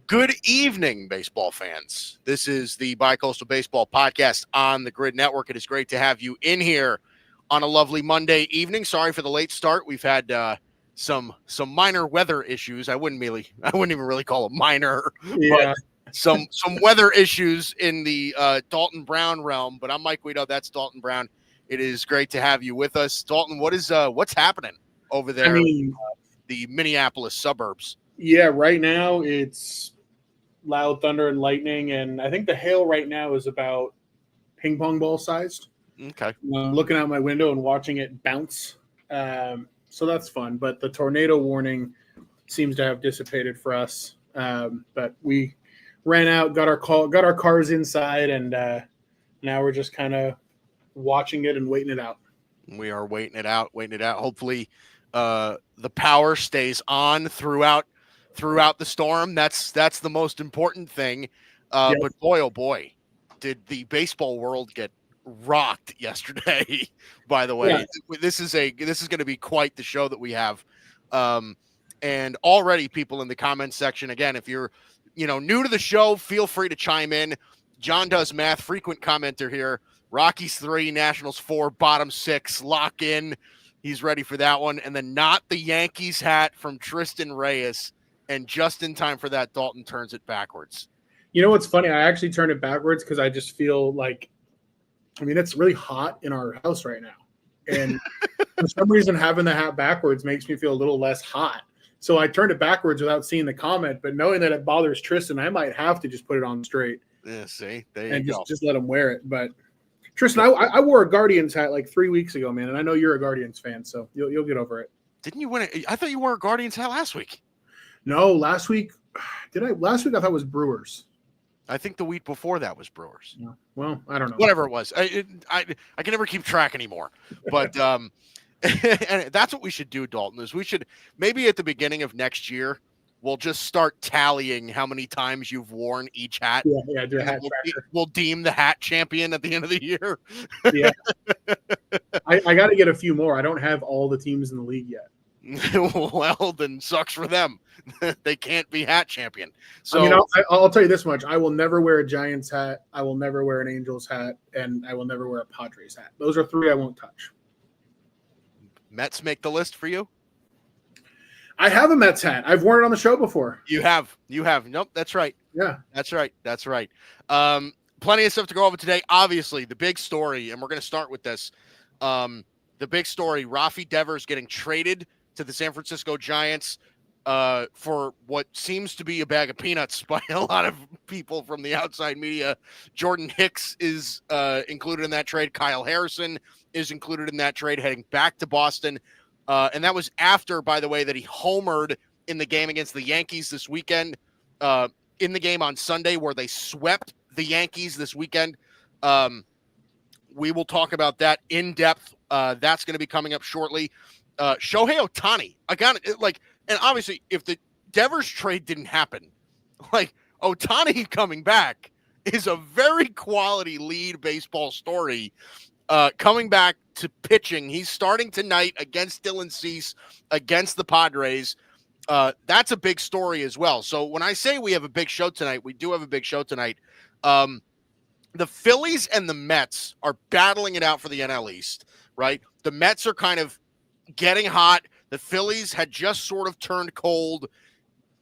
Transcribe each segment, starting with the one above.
Good evening, baseball fans. This is the Bicoastal Baseball Podcast on the Grid Network. It is great to have you in here on a lovely Monday evening. Sorry for the late start. We've had some minor weather issues. I wouldn't even really call them minor, but some weather issues in the Dalton Brown realm. But I'm Mike Guido. That's Dalton Brown. It is great to have you with us, Dalton. What's happening over there? The Minneapolis suburbs. Yeah, right now it's loud thunder and lightning, and I think the hail right now is about ping pong ball sized. Okay. I'm looking out my window and watching it bounce. So that's fun. But the tornado warning seems to have dissipated for us. But we ran out, got our cars inside, and now we're just kind of watching it and waiting it out. We are waiting it out. Hopefully the power stays on throughout the storm. That's the most important thing. Yes. But boy, oh boy, did the baseball world get rocked yesterday. By the way, yeah. This is going to be quite the show that we have. And already people in the comments section, again, if you're new to the show, feel free to chime in. John does math, frequent commenter here. Rockies 3, Nationals 4, bottom 6, lock in. He's ready for that one. And then not the Yankees hat from Tristan Reyes. And just in time for that, Dalton turns it backwards. You know what's funny? I actually turned it backwards because I just feel like, it's really hot in our house right now. And for some reason, having the hat backwards makes me feel a little less hot. So I turned it backwards without seeing the comment, but knowing that it bothers Tristan, I might have to just put it on straight. Yeah, see? There you go. Just let him wear it. But Tristan, I wore a Guardians hat like 3 weeks ago, man, and I know you're a Guardians fan, so you'll get over it. Didn't you win it? I thought you wore a Guardians hat last week. No, last week I thought it was Brewers. I think the week before that was Brewers. Yeah. Well, I don't know. Whatever it was. I can never keep track anymore. But and that's what we should do, Dalton, is we should maybe at the beginning of next year, we'll just start tallying how many times you've worn each hat. Yeah, do a hat we'll deem the hat champion at the end of the year. Yeah. I got to get a few more. I don't have all the teams in the league yet. Well, then sucks for them. They can't be hat champion. So I'll tell you this much. I will never wear a Giants hat. I will never wear an Angels hat. And I will never wear a Padres hat. Those are 3 I won't touch. Mets make the list for you? I have a Mets hat. I've worn it on the show before. You have. Nope, that's right. Yeah. That's right. Plenty of stuff to go over today. Obviously, the big story, and we're going to start with this. The big story, Rafael Devers getting traded to the San Francisco Giants for what seems to be a bag of peanuts by a lot of people from the outside media. Jordan Hicks is included in that trade. Kyle Harrison is included in that trade, heading back to Boston. And that was after, by the way, that he homered in the game against the Yankees this weekend, in the game on Sunday where they swept the Yankees this weekend. We will talk about that in depth. That's going to be coming up shortly. Shohei Ohtani, and obviously if the Devers trade didn't happen, Ohtani coming back is a very quality lead baseball story. Coming back to pitching, he's starting tonight against Dylan Cease against the Padres. That's a big story as well. So when I say we have a big show tonight, we do have a big show tonight. The Phillies and the Mets are battling it out for the NL East, right? The Mets are kind of getting hot. The Phillies had just sort of turned cold,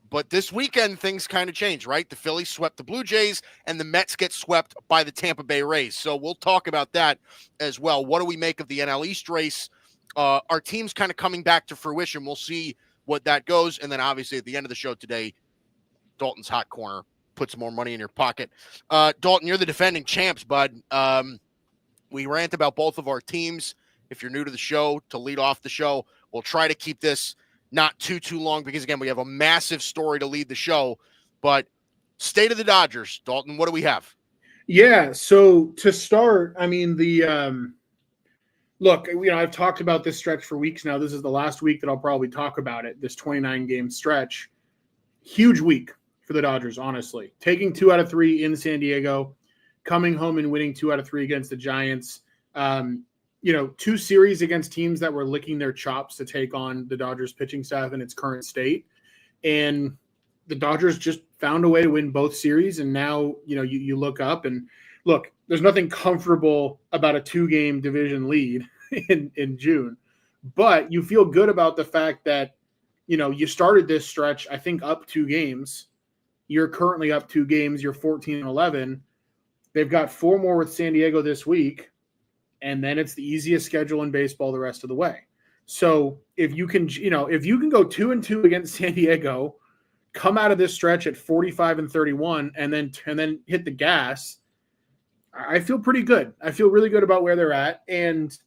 but this weekend things kind of changed, right? The Phillies swept the Blue Jays and the Mets get swept by the Tampa Bay Rays. So we'll talk about that as well. What do we make of the NL East race? Our team's kind of coming back to fruition. We'll see what that goes. And then obviously at the end of the show today, Dalton's Hot Corner. Put some more money in your pocket. Dalton, you're the defending champs, bud. We rant about both of our teams. If you're new to the show, to lead off the show, we'll try to keep this not too long because, again, we have a massive story to lead the show. But state of the Dodgers, Dalton, what do we have? Yeah, so to start, look, I've talked about this stretch for weeks now. This is the last week that I'll probably talk about it, this 29-game stretch. Huge week for the Dodgers, honestly. Taking 2 out of 3 in San Diego, coming home and winning 2 out of 3 against the Giants. 2 series against teams that were licking their chops to take on the Dodgers pitching staff in its current state. And the Dodgers just found a way to win both series, and now you look up and look. There's nothing comfortable about a 2-game division lead in June, but you feel good about the fact that you started this stretch, I think, up 2 games. You're currently up 2 games. You're 14-11. They've got 4 more with San Diego this week, and then it's the easiest schedule in baseball the rest of the way. So if you can go 2-2 against San Diego, come out of this stretch at 45-31, and then hit the gas, I feel pretty good. I feel really good about where they're at, and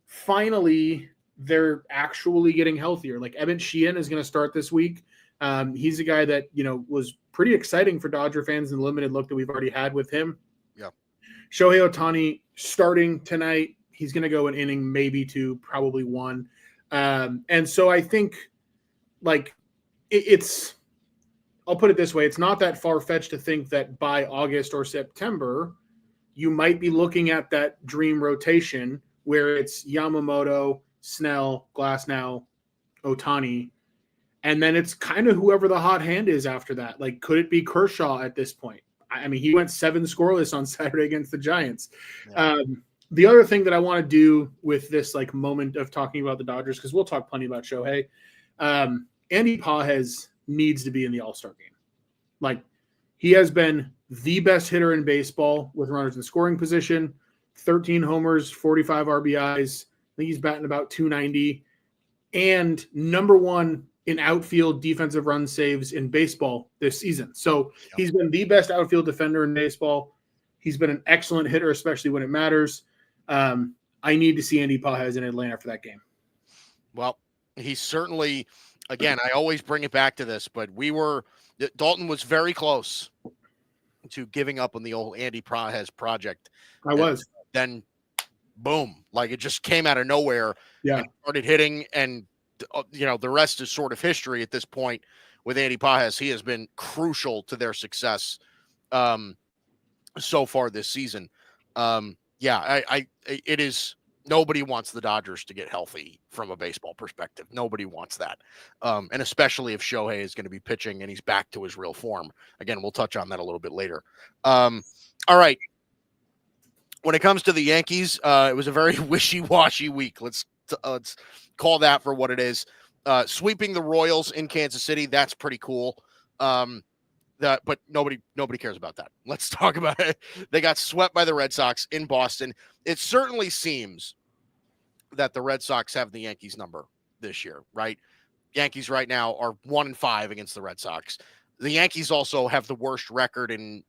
finally they're actually getting healthier. Like Evan Sheehan is going to start this week. He's a guy that was pretty exciting for Dodger fans in the limited look that we've already had with him. Yeah. Shohei Ohtani starting tonight. He's going to go an inning, maybe 2, probably 1. And so I think it's I'll put it this way. It's not that far-fetched to think that by August or September, you might be looking at that dream rotation where it's Yamamoto, Snell, Glasnow, Ohtani, and then it's kind of whoever the hot hand is after that. Like, could it be Kershaw at this point? I mean, he went 7 scoreless on Saturday against the Giants. Yeah. The other thing that I want to do with this moment of talking about the Dodgers, because we'll talk plenty about Shohei, Andy Pages needs to be in the All-Star game. He has been the best hitter in baseball with runners in scoring position, 13 homers, 45 RBIs. I think he's batting about 290, and number 1 in outfield defensive run saves in baseball this season. So he's been the best outfield defender in baseball. He's been an excellent hitter, especially when it matters. I need to see Andy Pages in Atlanta for that game. Well, he's certainly, again, I always bring it back to this, but Dalton was very close to giving up on the old Andy Pages project. Then, boom, it just came out of nowhere. Yeah. And started hitting, and the rest is sort of history at this point with Andy Pages. He has been crucial to their success so far this season. It is, nobody wants the Dodgers to get healthy from a baseball perspective. Nobody wants that. And especially if Shohei is going to be pitching and he's back to his real form. Again, we'll touch on that a little bit later. All right. When it comes to the Yankees, it was a very wishy-washy week. Let's call that for what it is. Sweeping the Royals in Kansas City, that's pretty cool. But nobody cares about that. Let's talk about it. They got swept by the Red Sox in Boston. It certainly seems that the Red Sox have the Yankees number this year, right? Yankees right now are 1-5 against the Red Sox. The Yankees also have the worst record in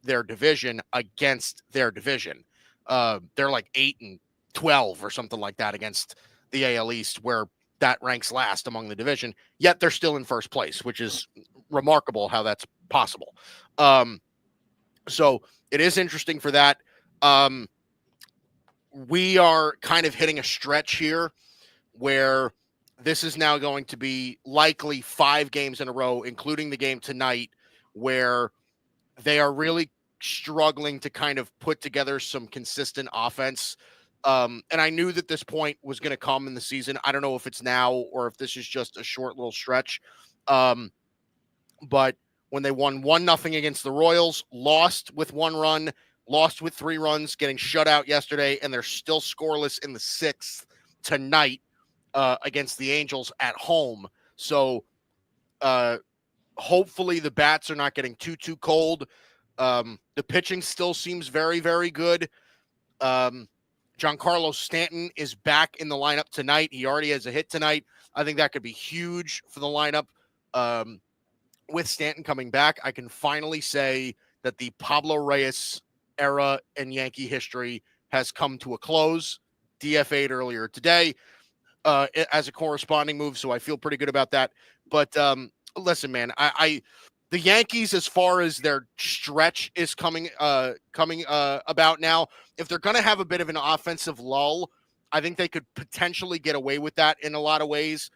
their division against their division. They're 8-12 or something like that against the AL East, where that ranks last among the division, yet they're still in first place, which is remarkable how that's possible. So it is interesting for that. We are kind of hitting a stretch here where this is now going to be likely 5 games in a row, including the game tonight, where they are really struggling to kind of put together some consistent offense. And I knew that this point was going to come in the season. I don't know if it's now or if this is just a short little stretch. But when they won 1-0 against the Royals, lost with 1 run, lost with 3 runs, getting shut out yesterday, and they're still scoreless in the 6th tonight against the Angels at home. So hopefully the bats are not getting too cold. The pitching still seems very, very good. Giancarlo Stanton is back in the lineup tonight. He already has a hit tonight. I think that could be huge for the lineup. With Stanton coming back, I can finally say that the Pablo Reyes era in Yankee history has come to a close. DFA'd earlier today as a corresponding move, so I feel pretty good about that. But listen, man, the Yankees, as far as their stretch is coming about now, if they're going to have a bit of an offensive lull, I think they could potentially get away with that in a lot of ways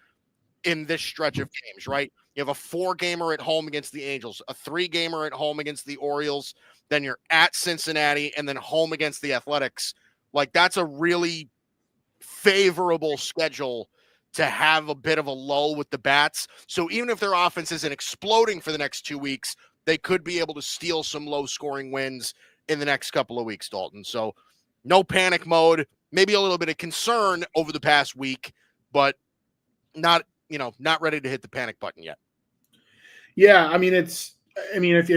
in this stretch of games, right? You have a 4-gamer at home against the Angels, a 3-gamer at home against the Orioles, then you're at Cincinnati, and then home against the Athletics. That's a really favorable schedule to have a bit of a lull with the bats. So even if their offense isn't exploding for the next 2 weeks, they could be able to steal some low-scoring wins in the next couple of weeks, Dalton. So no panic mode, maybe a little bit of concern over the past week, but not ready to hit the panic button yet. Yeah, I mean, if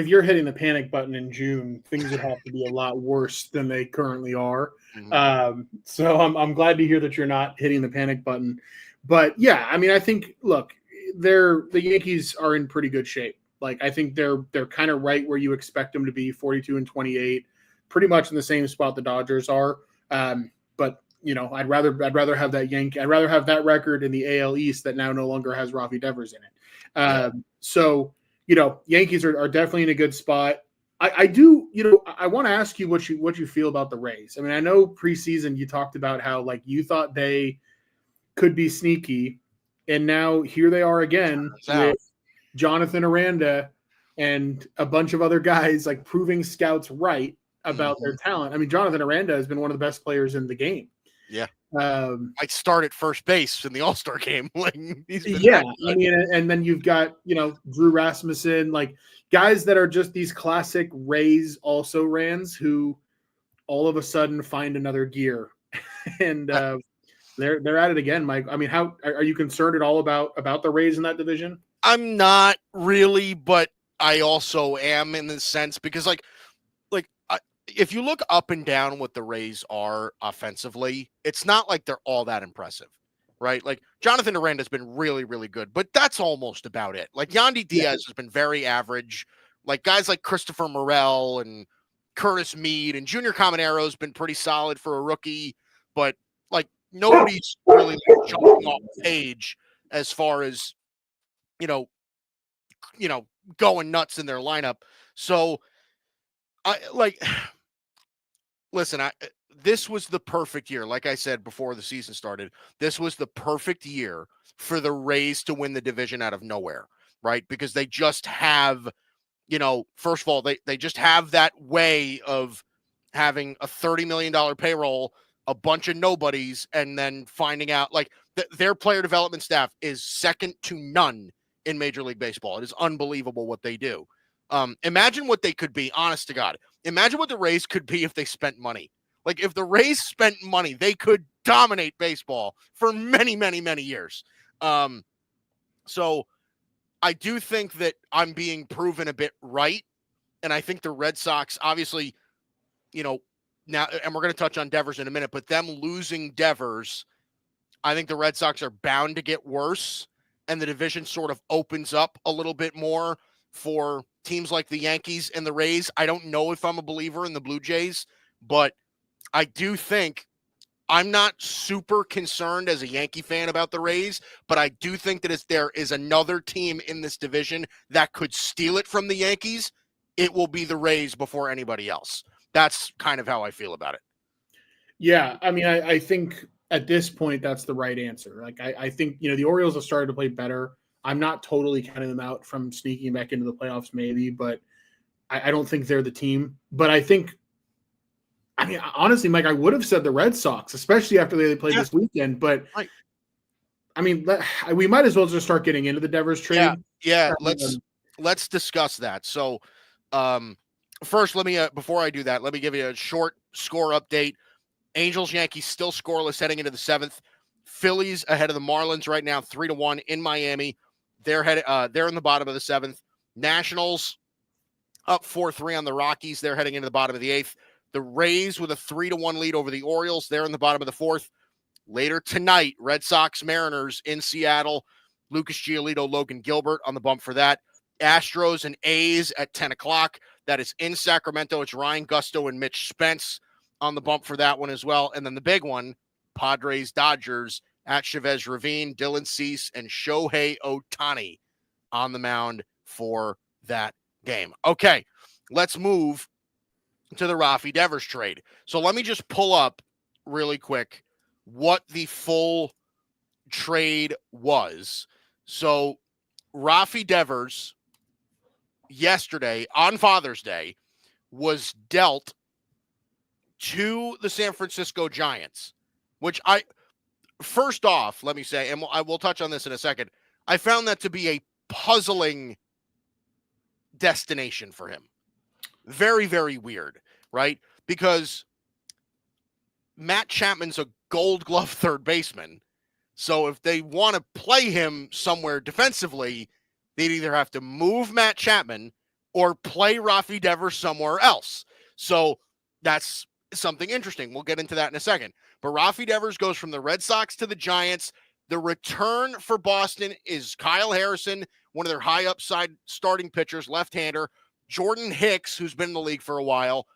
you're hitting the panic button in June, things would have to be a lot worse than they currently are. Mm-hmm. So I'm glad to hear that you're not hitting the panic button. But yeah, I mean, I think, look, the Yankees are in pretty good shape. Like, I think they're kind of right where you expect them to be, 42-28, pretty much in the same spot the Dodgers are. But I'd rather have that record in the AL East that now no longer has Rafael Devers in it. So, Yankees are definitely in a good spot. I want to ask you what you feel about the Rays. I mean, I know preseason you talked about how, like, you thought they could be sneaky, and now here they are again with Jonathan Aranda and a bunch of other guys, like, proving scouts right about their talent. I mean, Jonathan Aranda has been one of the best players in the game. Yeah. Might start at first base in the All-Star game. I mean, and then you've got, Drew Rasmussen, like, guys that are just these classic Rays also-rans who all of a sudden find another gear. And they're at it again, Mike. I mean, how are you concerned at all about the Rays in that division? I'm not really, but I also am in the sense because, if you look up and down what the Rays are offensively, it's not like they're all that impressive, right? Like, Jonathan Aranda has been really, really good, but that's almost about it. Like, Yandy Diaz has been very average. Like, guys like Christopher Morel and Curtis Mead and Junior Caminero has been pretty solid for a rookie, but, like, nobody's really jumping off the page as far as, going nuts in their lineup. So listen, this was the perfect year. Like I said before the season started, this was the perfect year for the Rays to win the division out of nowhere, right? Because they just have, first of all, they just have that way of having a $30 million payroll, a bunch of nobodies, and then finding out, like, their player development staff is second to none in Major League Baseball. It is unbelievable what they do. Imagine what they could be, honest to God. Imagine what the Rays could be if they spent money. Like, if the Rays spent money, they could dominate baseball for many, many, many years. So I do think that I'm being proven a bit right. And I think the Red Sox, obviously, now, and we're going to touch on Devers in a minute, but them losing Devers, I think the Red Sox are bound to get worse. And the division sort of opens up a little bit more for teams like the Yankees and the Rays. I don't know if I'm a believer in the Blue Jays, but I do think I'm not super concerned as a Yankee fan about the Rays, but I do think that if there is another team in this division that could steal it from the Yankees, it will be the Rays before anybody else. That's kind of how I feel about it. Yeah, I mean, I think at this point that's the right answer. Like, I think, the Orioles have started to play better. I'm not totally counting them out from sneaking back into the playoffs, maybe, but I don't think they're the team. But I think, I mean, honestly, Mike, I would have said the Red Sox, especially after they played this weekend. But right. I mean, we might as well just start getting into the Devers trade. Yeah. Let's discuss that. So, first, let me before I do that, let me give you a short score update. Angels, Yankees still scoreless heading into the 7th. Phillies ahead of the Marlins right now, 3-1 in Miami. They're in the bottom of the 7th. Nationals up 4-3 on the Rockies. They're heading into the bottom of the 8th. The Rays with a 3-1 lead over the Orioles. They're in the bottom of the 4th. Later tonight, Red Sox, Mariners in Seattle. Lucas Giolito, Logan Gilbert on the bump for that. Astros and A's at 10 o'clock. That is in Sacramento. It's Ryan Gusto and Mitch Spence on the bump for that one as well. And then the big one, Padres, Dodgers at Chavez Ravine, Dylan Cease, and Shohei Ohtani on the mound for that game. Okay, let's move to the Rafi Devers trade. So let me just pull up really quick what the full trade was. So Rafi Devers yesterday on Father's Day was dealt to the San Francisco Giants, which first off, let me say, and I will touch on this in a second, I found that to be a puzzling destination for him. Very, very weird, right? Because Matt Chapman's a Gold Glove third baseman. So if they want to play him somewhere defensively, they'd either have to move Matt Chapman or play Rafael Devers somewhere else. So that's something interesting. We'll get into that in a second. But Rafael Devers goes from the Red Sox to the Giants. The return for Boston is Kyle Harrison, one of their high upside starting pitchers, left-hander. Jordan Hicks, who's been in the league for a while.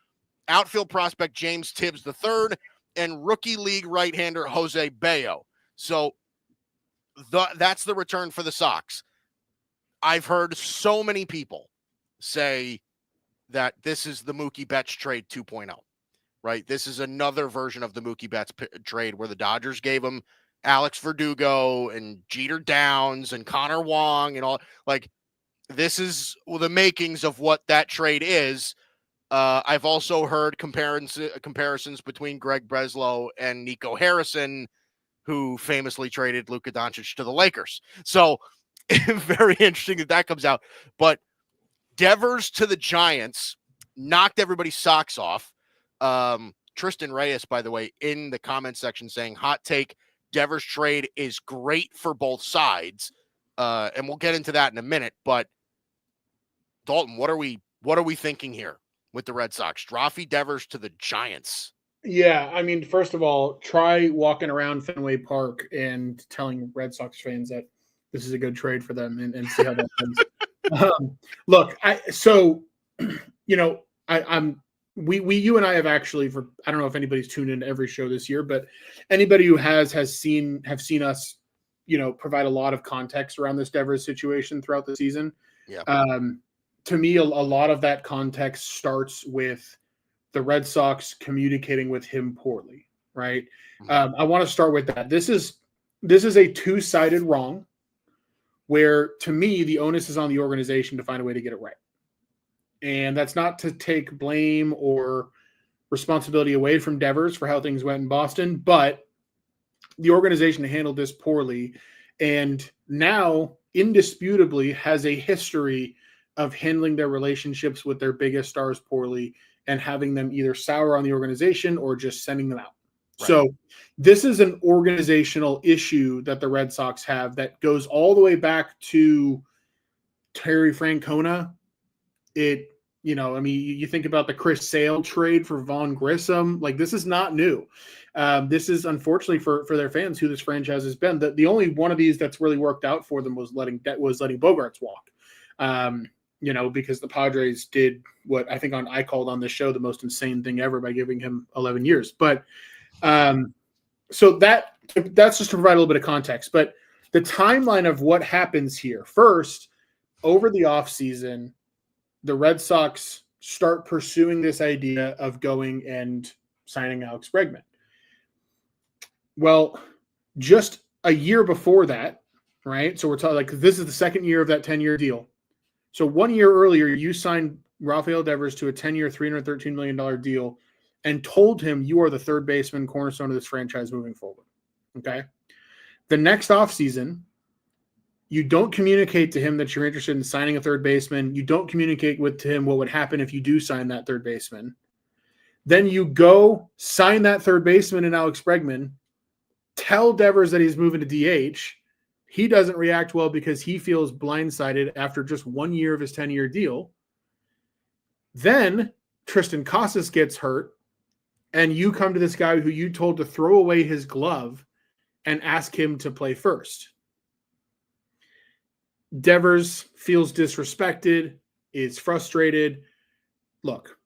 Outfield prospect James Tibbs III, and rookie league right-hander Jose Bayo. So that's the return for the Sox. I've heard so many people say that this is the Mookie Betts trade 2.0, right? This is another version of the Mookie Betts trade where the Dodgers gave him Alex Verdugo and Jeter Downs and Connor Wong and all. Like, this is the makings of what that trade is. I've also heard comparisons between Greg Breslow and Nico Harrison, who famously traded Luka Doncic to the Lakers. So very interesting that comes out. But Devers to the Giants knocked everybody's socks off. Tristan Reyes, by the way, in the comment section saying, hot take, Devers trade is great for both sides. And we'll get into that in a minute. But Dalton, what are we thinking here with the Red Sox? Rafael Devers to the Giants. Yeah, I mean, first of all, try walking around Fenway Park and telling Red Sox fans that this is a good trade for them and see how that goes. Look, you and I have actually, I don't know if anybody's tuned in to every show this year, but anybody who have seen us, provide a lot of context around this Devers situation throughout the season. Yeah. To me, a lot of that context starts with the Red Sox communicating with him poorly, right? Mm-hmm. I want to start with that. This is a two-sided wrong where, to me, the onus is on the organization to find a way to get it right. And that's not to take blame or responsibility away from Devers for how things went in Boston, but the organization handled this poorly and now indisputably has a history of handling their relationships with their biggest stars poorly and having them either sour on the organization or just sending them out. Right. So this is an organizational issue that the Red Sox have that goes all the way back to Terry Francona. You think about the Chris Sale trade for Vaughn Grissom. Like, this is not new. This is, unfortunately for their fans, who this franchise has been. The only one of these that's really worked out for them was letting Bogarts walk. Because the Padres did what I think I called on this show the most insane thing ever by giving him 11 years. But so that's just to provide a little bit of context. But the timeline of what happens here, first, over the offseason, the Red Sox start pursuing this idea of going and signing Alex Bregman. Well, just a year before that, right? So we're talking this is the second year of that 10-year deal. So 1 year earlier, you signed Rafael Devers to a 10-year, $313 million deal and told him you are the third baseman cornerstone of this franchise moving forward. Okay. The next offseason, you don't communicate to him that you're interested in signing a third baseman. You don't communicate to him what would happen if you do sign that third baseman. Then you go sign that third baseman in Alex Bregman, tell Devers that he's moving to DH. He doesn't react well because he feels blindsided after just 1 year of his 10-year deal. Then Tristan Casas gets hurt, and you come to this guy who you told to throw away his glove and ask him to play first. Devers feels disrespected, is frustrated. Look,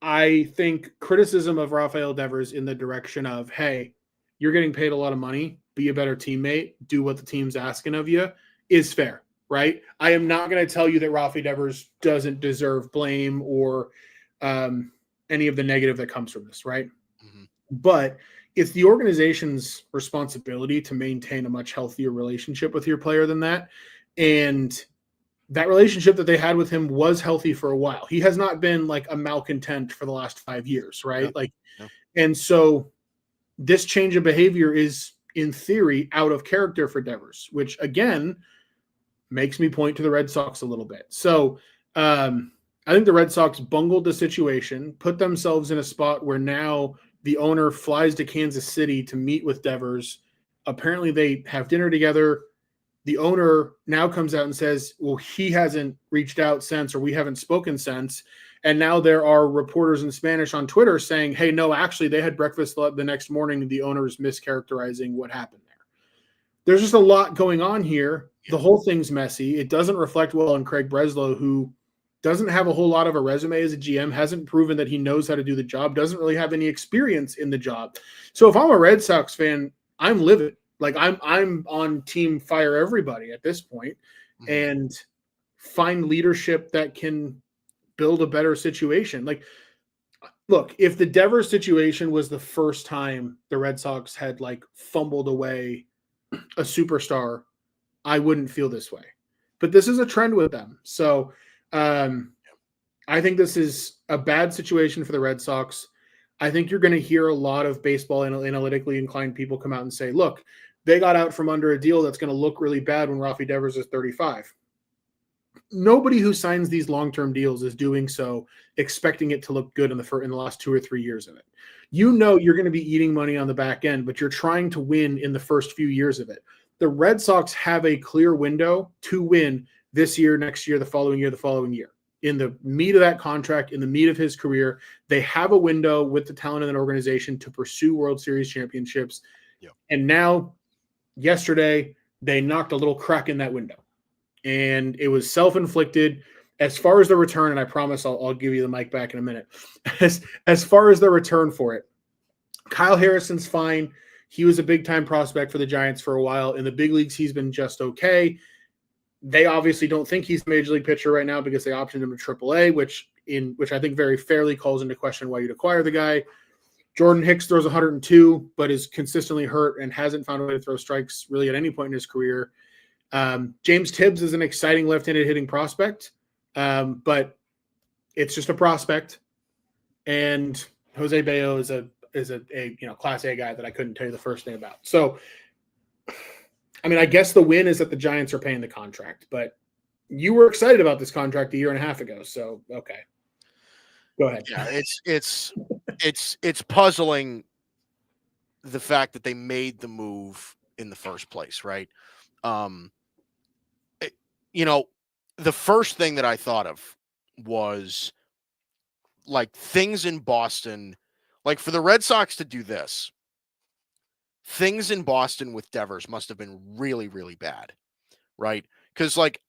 I think criticism of Rafael Devers in the direction of, hey, you're getting paid a lot of money, be a better teammate, do what the team's asking of you, is fair, right? I am not going to tell you that Rafael Devers doesn't deserve blame or any of the negative that comes from this, right? Mm-hmm. But it's the organization's responsibility to maintain a much healthier relationship with your player than that. And that relationship that they had with him was healthy for a while. He has not been like a malcontent for the last 5 years, right? And so this change of behavior is in theory, out of character for Devers, which again makes me point to the Red Sox a little bit. So I think the Red Sox bungled the situation, put themselves in a spot where now the owner flies to Kansas City to meet with Devers. Apparently they have dinner together. The owner now comes out and says, well, he hasn't reached out since, or we haven't spoken since. And now there are reporters in Spanish on Twitter saying, hey, no, actually they had breakfast the next morning. The owner is mischaracterizing what happened there. There's just a lot going on here. The whole thing's messy. It doesn't reflect well on Craig Breslow, who doesn't have a whole lot of a resume as a GM, hasn't proven that he knows how to do the job, doesn't really have any experience in the job. So if I'm a Red Sox fan, I'm livid. Like I'm on team fire everybody at this point, and find leadership that can build a better situation. Like, look, if the Devers situation was the first time the Red Sox had like fumbled away a superstar, I wouldn't feel this way. But this is a trend with them. So I think this is a bad situation for the Red Sox. I think you're going to hear a lot of baseball analytically inclined people come out and say, look, they got out from under a deal that's going to look really bad when Rafael Devers is 35. Nobody who signs these long-term deals is doing so expecting it to look good in the last 2 or 3 years of it. You know you're going to be eating money on the back end, but you're trying to win in the first few years of it. The Red Sox have a clear window to win this year, next year, the following year, the following year. In the meat of that contract, in the meat of his career, they have a window with the talent in an organization to pursue World Series championships. Yep. And now, yesterday, they knocked a little crack in that window. And it was self-inflicted. As far as the return, and I promise I'll give you the mic back in a minute. As far as the return for it, Kyle Harrison's fine. He was a big-time prospect for the Giants for a while. In the big leagues, he's been just okay. They obviously don't think he's a major league pitcher right now because they optioned him to AAA, which I think very fairly calls into question why you'd acquire the guy. Jordan Hicks throws 102, but is consistently hurt and hasn't found a way to throw strikes really at any point in his career. James Tibbs is an exciting left-handed hitting prospect, but it's just a prospect. And Jose Bayo is a Class A guy that I couldn't tell you the first thing about. So, I mean, I guess the win is that the Giants are paying the contract, but you were excited about this contract a year and a half ago. So, okay, go ahead. Yeah, it's puzzling the fact that they made the move in the first place, right? The first thing that I thought of was like things in Boston, like for the Red Sox to do this, things in Boston with Devers must have been really, really bad, right? Because like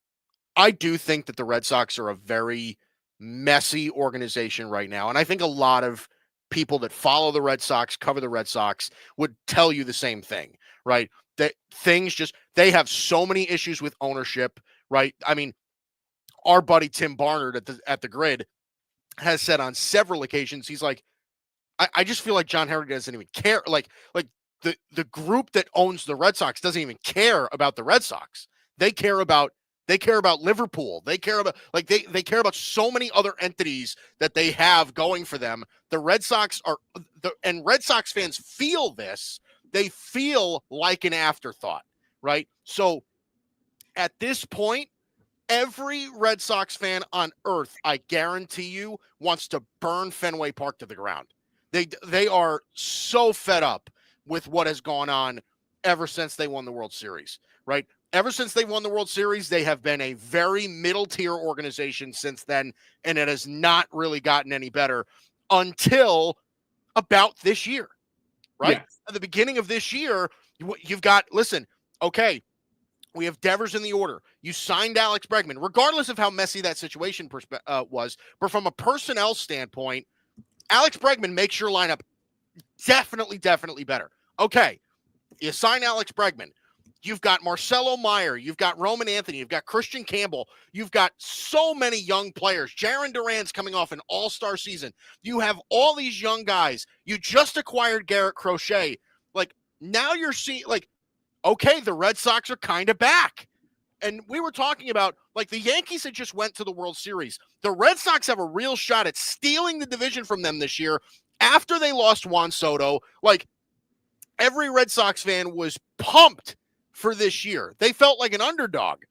I do think that the Red Sox are a very messy organization right now. And I think a lot of people that follow the Red Sox, cover the Red Sox, would tell you the same thing, right? That they have so many issues with ownership, right? I mean, our buddy Tim Barnard at the Grid has said on several occasions, he's like, I just feel like John Henry doesn't even care. Like the group that owns the Red Sox doesn't even care about the Red Sox. They care about Liverpool. They care about they care about so many other entities that they have going for them. The Red Sox and Red Sox fans feel this. They feel like an afterthought, right? So at this point, every Red Sox fan on earth, I guarantee you, wants to burn Fenway Park to the ground. They are so fed up with what has gone on ever since they won the World Series, right? Ever since they won the World Series, they have been a very middle-tier organization since then, and it has not really gotten any better until about this year, right? Yeah. At the beginning of this year, you've got, listen, okay, we have Devers in the order. You signed Alex Bregman, regardless of how messy that situation was. But from a personnel standpoint, Alex Bregman makes your lineup definitely better. Okay, you sign Alex Bregman. You've got Marcelo Meyer. You've got Roman Anthony. You've got Christian Campbell. You've got so many young players. Jaron Duran's coming off an all-star season. You have all these young guys. You just acquired Garrett Crochet. Like, now you're seeing, like, okay, the Red Sox are kind of back. And we were talking about, like, the Yankees had just went to the World Series. The Red Sox have a real shot at stealing the division from them this year after they lost Juan Soto. Like, every Red Sox fan was pumped for this year. They felt like an underdog.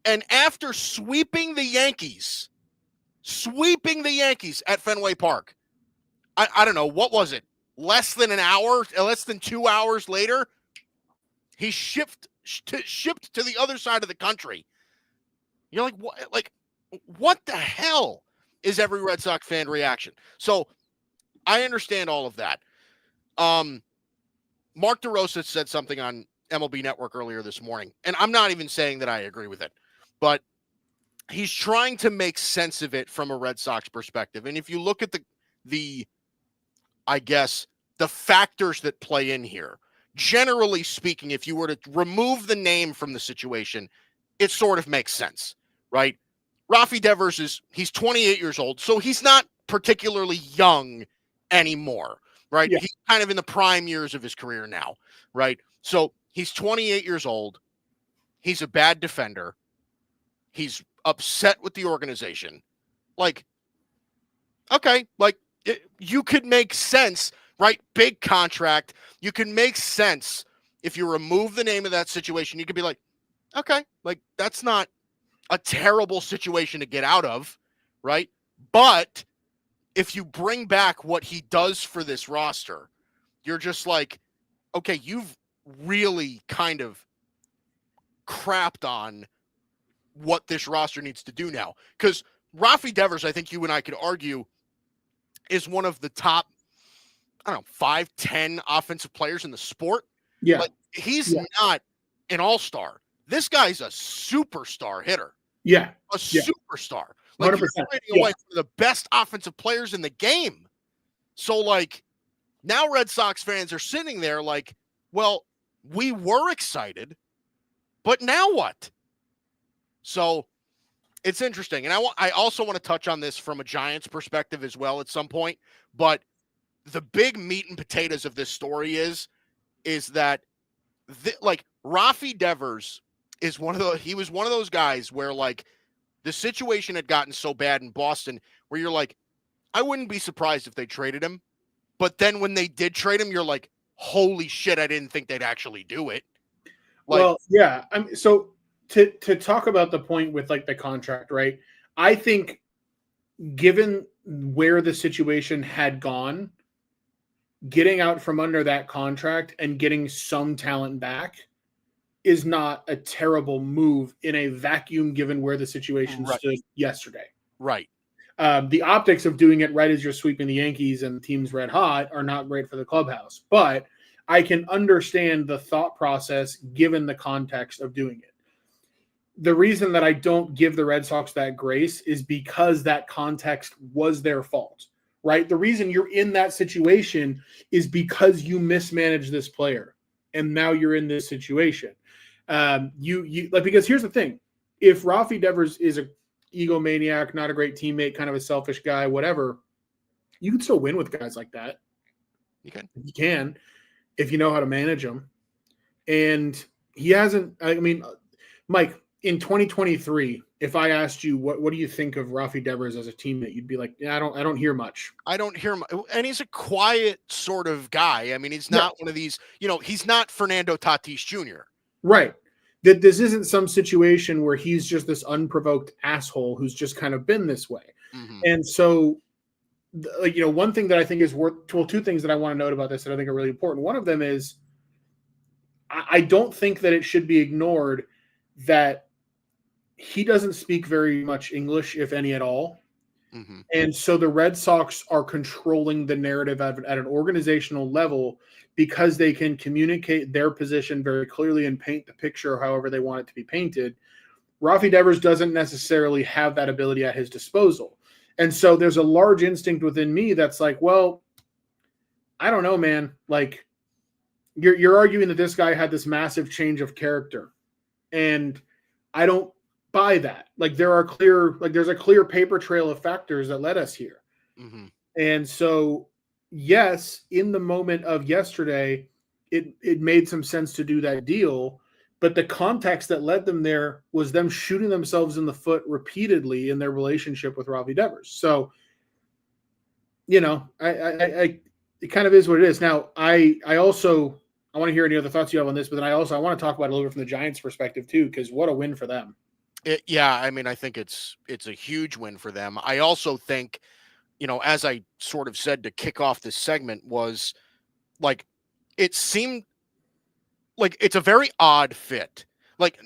And after sweeping the Yankees at Fenway Park, I don't know, what was it? Less than 2 hours later, he shipped to the other side of the country. You're like, what? Like, what the hell is every Red Sox fan reaction? So I understand all of that. Mark DeRosa said something on MLB Network earlier this morning, and I'm not even saying that I agree with it, but he's trying to make sense of it from a Red Sox perspective. And if you look at the I guess, the factors that play in here, generally speaking, if you were to remove the name from the situation, it sort of makes sense, right? Rafi Devers he's 28 years old, so he's not particularly young anymore, right? Yeah. He's kind of in the prime years of his career now, right? So he's 28 years old. He's a bad defender. He's upset with the organization. Like, okay, like, you could make sense, right? Big contract. You can make sense if you remove the name of that situation. You could be like, okay, like, that's not a terrible situation to get out of, right? But if you bring back what he does for this roster, you're just like, okay, you've really kind of crapped on what this roster needs to do now. Because Rafi Devers, I think you and I could argue, is one of the top, 5, 10 offensive players in the sport. Yeah. But he's not an all-star. This guy's a superstar hitter. Yeah. A superstar. 100%. Like, you're trading away one of the best offensive players in the game. So, like, now Red Sox fans are sitting there like, well, we were excited, but now what? So it's interesting. And I also want to touch on this from a Giants perspective as well at some point. But the big meat and potatoes of this story is that like Rafi Devers is he was one of those guys where, like, the situation had gotten so bad in Boston where you're like, I wouldn't be surprised if they traded him. But then when they did trade him, you're like, holy shit, I didn't think they'd actually do it. Like, well, yeah. So to talk about the point with, like, the contract, right? I think given where the situation had gone, getting out from under that contract and getting some talent back is not a terrible move in a vacuum, given where the situation stood yesterday. Right. The optics of doing it right as you're sweeping the Yankees and the team's red hot are not great for the clubhouse, but I can understand the thought process given the context of doing it. The reason that I don't give the Red Sox that grace is because that context was their fault, right? The reason you're in that situation is because you mismanaged this player, and now you're in this situation. Because here's the thing: if Rafi Devers is a egomaniac, not a great teammate, kind of a selfish guy, whatever, you can still win with guys like that. You can, if you know how to manage them. And he hasn't. I mean, Mike, in 2023, if I asked you what do you think of Rafi Devers as a teammate, you'd be like, yeah, I don't hear much. I don't hear much. And he's a quiet sort of guy. I mean, he's not one of these, he's not Fernando Tatis Jr. Right. That this isn't some situation where he's just this unprovoked asshole who's just kind of been this way. Mm-hmm. And so, like, one thing that I think is two things that I want to note about this that I think are really important. One of them is I don't think that it should be ignored that he doesn't speak very much English, if any at all. Mm-hmm. And so the Red Sox are controlling the narrative at an organizational level because they can communicate their position very clearly and paint the picture however they want it to be painted. Rafi Devers doesn't necessarily have that ability at his disposal. And so there's a large instinct within me that's like, well, I don't know, man. Like, you're arguing that this guy had this massive change of character. And I don't buy that. Like, there's a clear paper trail of factors that led us here. Mm-hmm. And so, yes, in the moment of yesterday, it made some sense to do that deal, but the context that led them there was them shooting themselves in the foot repeatedly in their relationship with Rafi Devers. So, it kind of is what it is. Now, I also I want to hear any other thoughts you have on this, but then I want to talk about it a little bit from the Giants' perspective too, because what a win for them. Yeah, I mean, I think it's a huge win for them. I also think, as I sort of said to kick off this segment, was like it seemed like it's a very odd fit. Like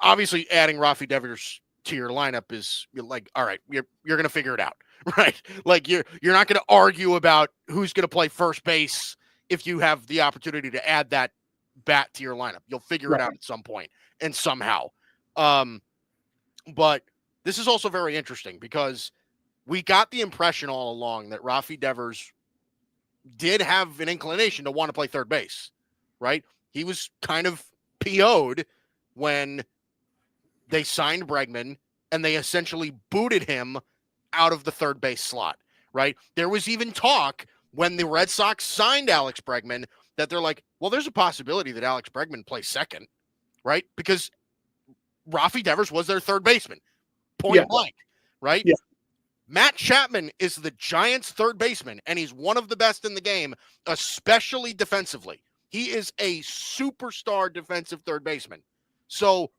obviously adding Rafael Devers to your lineup is like, all right, you're going to figure it out, right? Like you're not going to argue about who's going to play first base if you have the opportunity to add that bat to your lineup. You'll figure it out at some point and somehow. But this is also very interesting because we got the impression all along that Rafael Devers did have an inclination to want to play third base, right? He was kind of PO'd when they signed Bregman and they essentially booted him out of the third base slot, right? There was even talk when the Red Sox signed Alex Bregman that they're like, well, there's a possibility that Alex Bregman plays second, right? Because Rafael Devers was their third baseman, point blank, right? Yeah. Matt Chapman is the Giants' third baseman, and he's one of the best in the game, especially defensively. He is a superstar defensive third baseman. So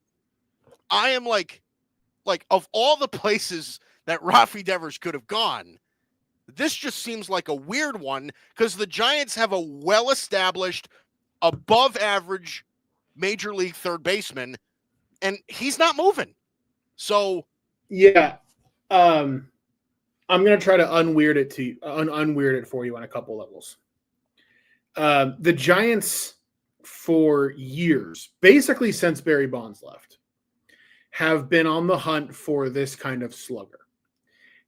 I am like of all the places that Rafael Devers could have gone, this just seems like a weird one because the Giants have a well-established, above-average major league third baseman, and he's not moving. So yeah, I'm going to try to unweird it for you on a couple levels. The Giants, for years, basically since Barry Bonds left, have been on the hunt for this kind of slugger.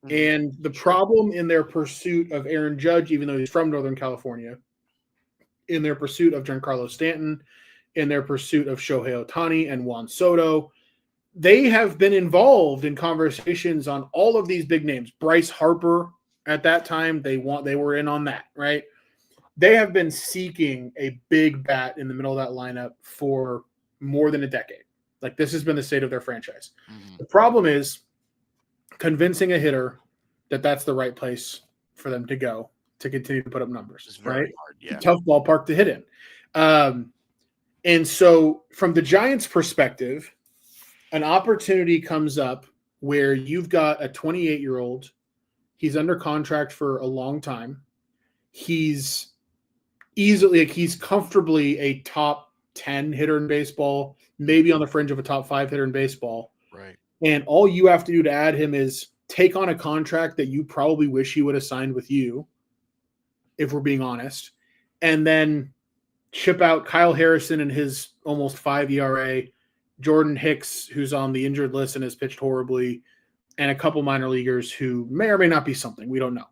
And the problem in their pursuit of Aaron Judge, even though he's from Northern California, in their pursuit of Giancarlo Stanton, in their pursuit of Shohei Ohtani and Juan Soto, they have been involved in conversations on all of these big names. Bryce Harper at that time, they were in on that, right? They have been seeking a big bat in the middle of that lineup for more than a decade. Like this has been the state of their franchise. The problem is convincing a hitter that that's the right place for them to go to continue to put up numbers. It's very hard, yeah. Tough ballpark to hit in. And so from the Giants' perspective, an opportunity comes up where you've got a 28-year-old. He's under contract for a long time. He's comfortably a top 10 hitter in baseball, maybe on the fringe of a top 5 hitter in baseball. Right. And all you have to do to add him is take on a contract that you probably wish he would have signed with you, if we're being honest, and then ship out Kyle Harrison and his almost 5 ERA, Jordan Hicks, who's on the injured list and has pitched horribly, and a couple minor leaguers who may or may not be something. We don't know.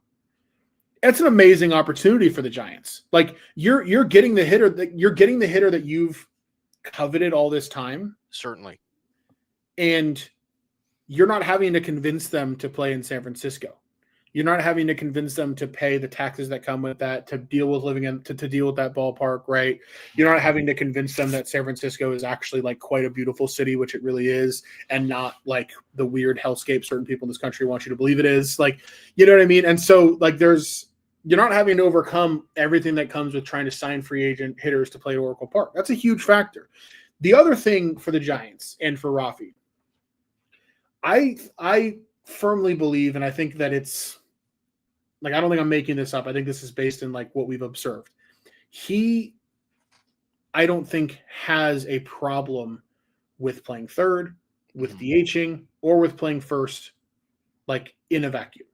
It's an amazing opportunity for the Giants. Like you're getting the hitter that you've coveted all this time. Certainly. And you're not having to convince them to play in San Francisco. You're not having to convince them to pay the taxes that come with that, to deal with living in, to deal with that ballpark, right? You're not having to convince them that San Francisco is actually like quite a beautiful city, which it really is, and not like the weird hellscape certain people in this country want you to believe it is. Like, you know what I mean? And so like you're not having to overcome everything that comes with trying to sign free agent hitters to play at Oracle Park. That's a huge factor. The other thing for the Giants and for Rafi, I firmly believe, and I think that it's like, I don't think I'm making this up. I think this is based in like what we've observed. I don't think has a problem with playing third, with DHing, or with playing first, like in a vacuum.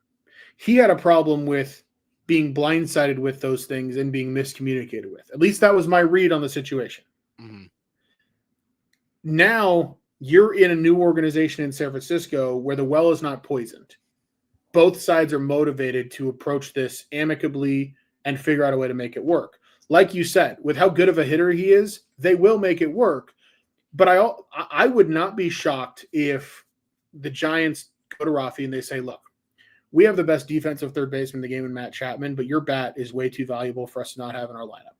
He had a problem with being blindsided with those things and being miscommunicated with. At least that was my read on the situation. Mm-hmm. Now you're in a new organization in San Francisco where the well is not poisoned. Both sides are motivated to approach this amicably and figure out a way to make it work. Like you said, with how good of a hitter he is, they will make it work. But I would not be shocked if the Giants go to Rafi and they say, look, we have the best defensive third baseman in the game in Matt Chapman, but your bat is way too valuable for us to not have in our lineup.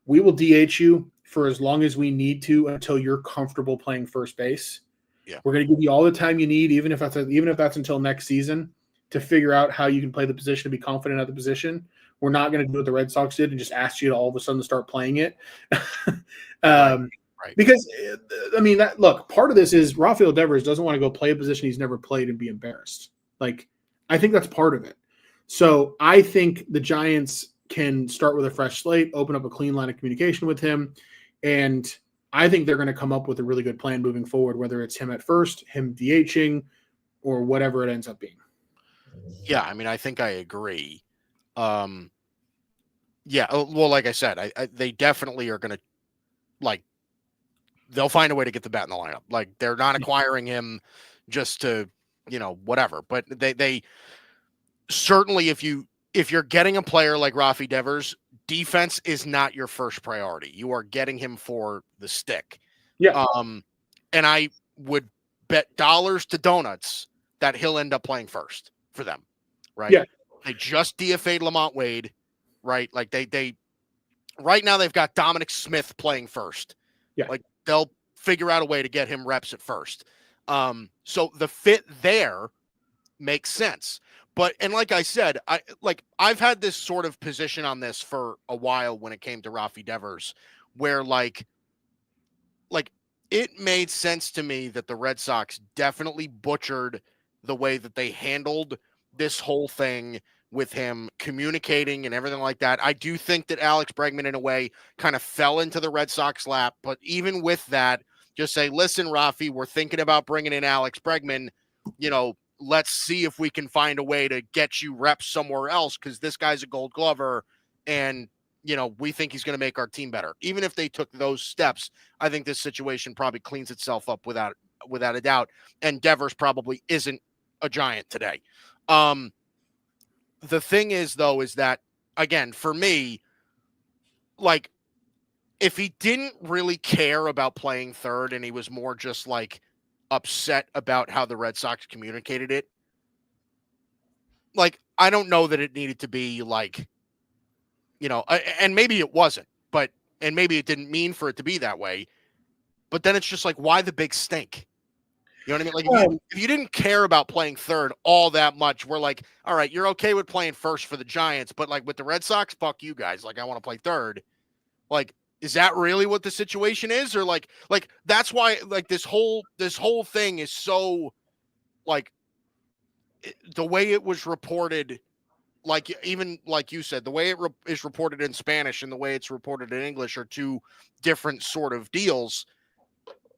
We will DH you for as long as we need to until you're comfortable playing first base. Yeah. We're going to give you all the time you need, even if that's until next season, to figure out how you can play the position and be confident at the position. we're not going to do what the Red Sox did and just ask you to all of a sudden start playing it. Right. Because, I mean, look, part of this is Rafael Devers doesn't want to go play a position he's never played and be embarrassed. Like, I think that's part of it. So I think the Giants can start with a fresh slate, open up a clean line of communication with him, and I think they're going to come up with a really good plan moving forward, whether it's him at first, him DHing, or whatever it ends up being. Yeah, I mean, I think I agree. Yeah, well, like I said, they definitely are going to, like, they'll find a way to get the bat in the lineup. Like, they're not acquiring him just to, whatever. But they certainly, if you're getting a player like Rafi Devers, defense is not your first priority. You are getting him for the stick. Yeah. And I would bet dollars to donuts that he'll end up playing first for them. Right. Yeah. They just DFA'd Lamont Wade. Right. Like they right now they've got Dominic Smith playing first. Yeah. Like they'll figure out a way to get him reps at first. So the fit there makes sense. But, and like I said, I've had this sort of position on this for a while when it came to Rafi Devers, where like it made sense to me that the Red Sox definitely butchered the way that they handled this whole thing with him communicating and everything like that. I do think that Alex Bregman, in a way, kind of fell into the Red Sox lap. But even with that, just say, listen, Rafi, we're thinking about bringing in Alex Bregman. Let's see if we can find a way to get you reps somewhere else, because this guy's a Gold Glover and, we think he's going to make our team better. Even if they took those steps, I think this situation probably cleans itself up without a doubt. And Devers probably isn't a Giant today. The thing is, though, is that, again, for me, like, if he didn't really care about playing third and he was more just like upset about how the Red Sox communicated it, like, I don't know that it needed to be like, and maybe it wasn't, and maybe it didn't mean for it to be that way, but then it's just like, why the big stink? You know what I mean? Like, if you didn't care about playing third all that much, we're like, all right, you're okay with playing first for the Giants, but like with the Red Sox, fuck you guys. Like, I want to play third. Like, is that really what the situation is? Or like that's why, like, this whole thing is so, like, the way it was reported, like, even like you said, the way it is reported in Spanish and the way it's reported in English are two different sort of deals.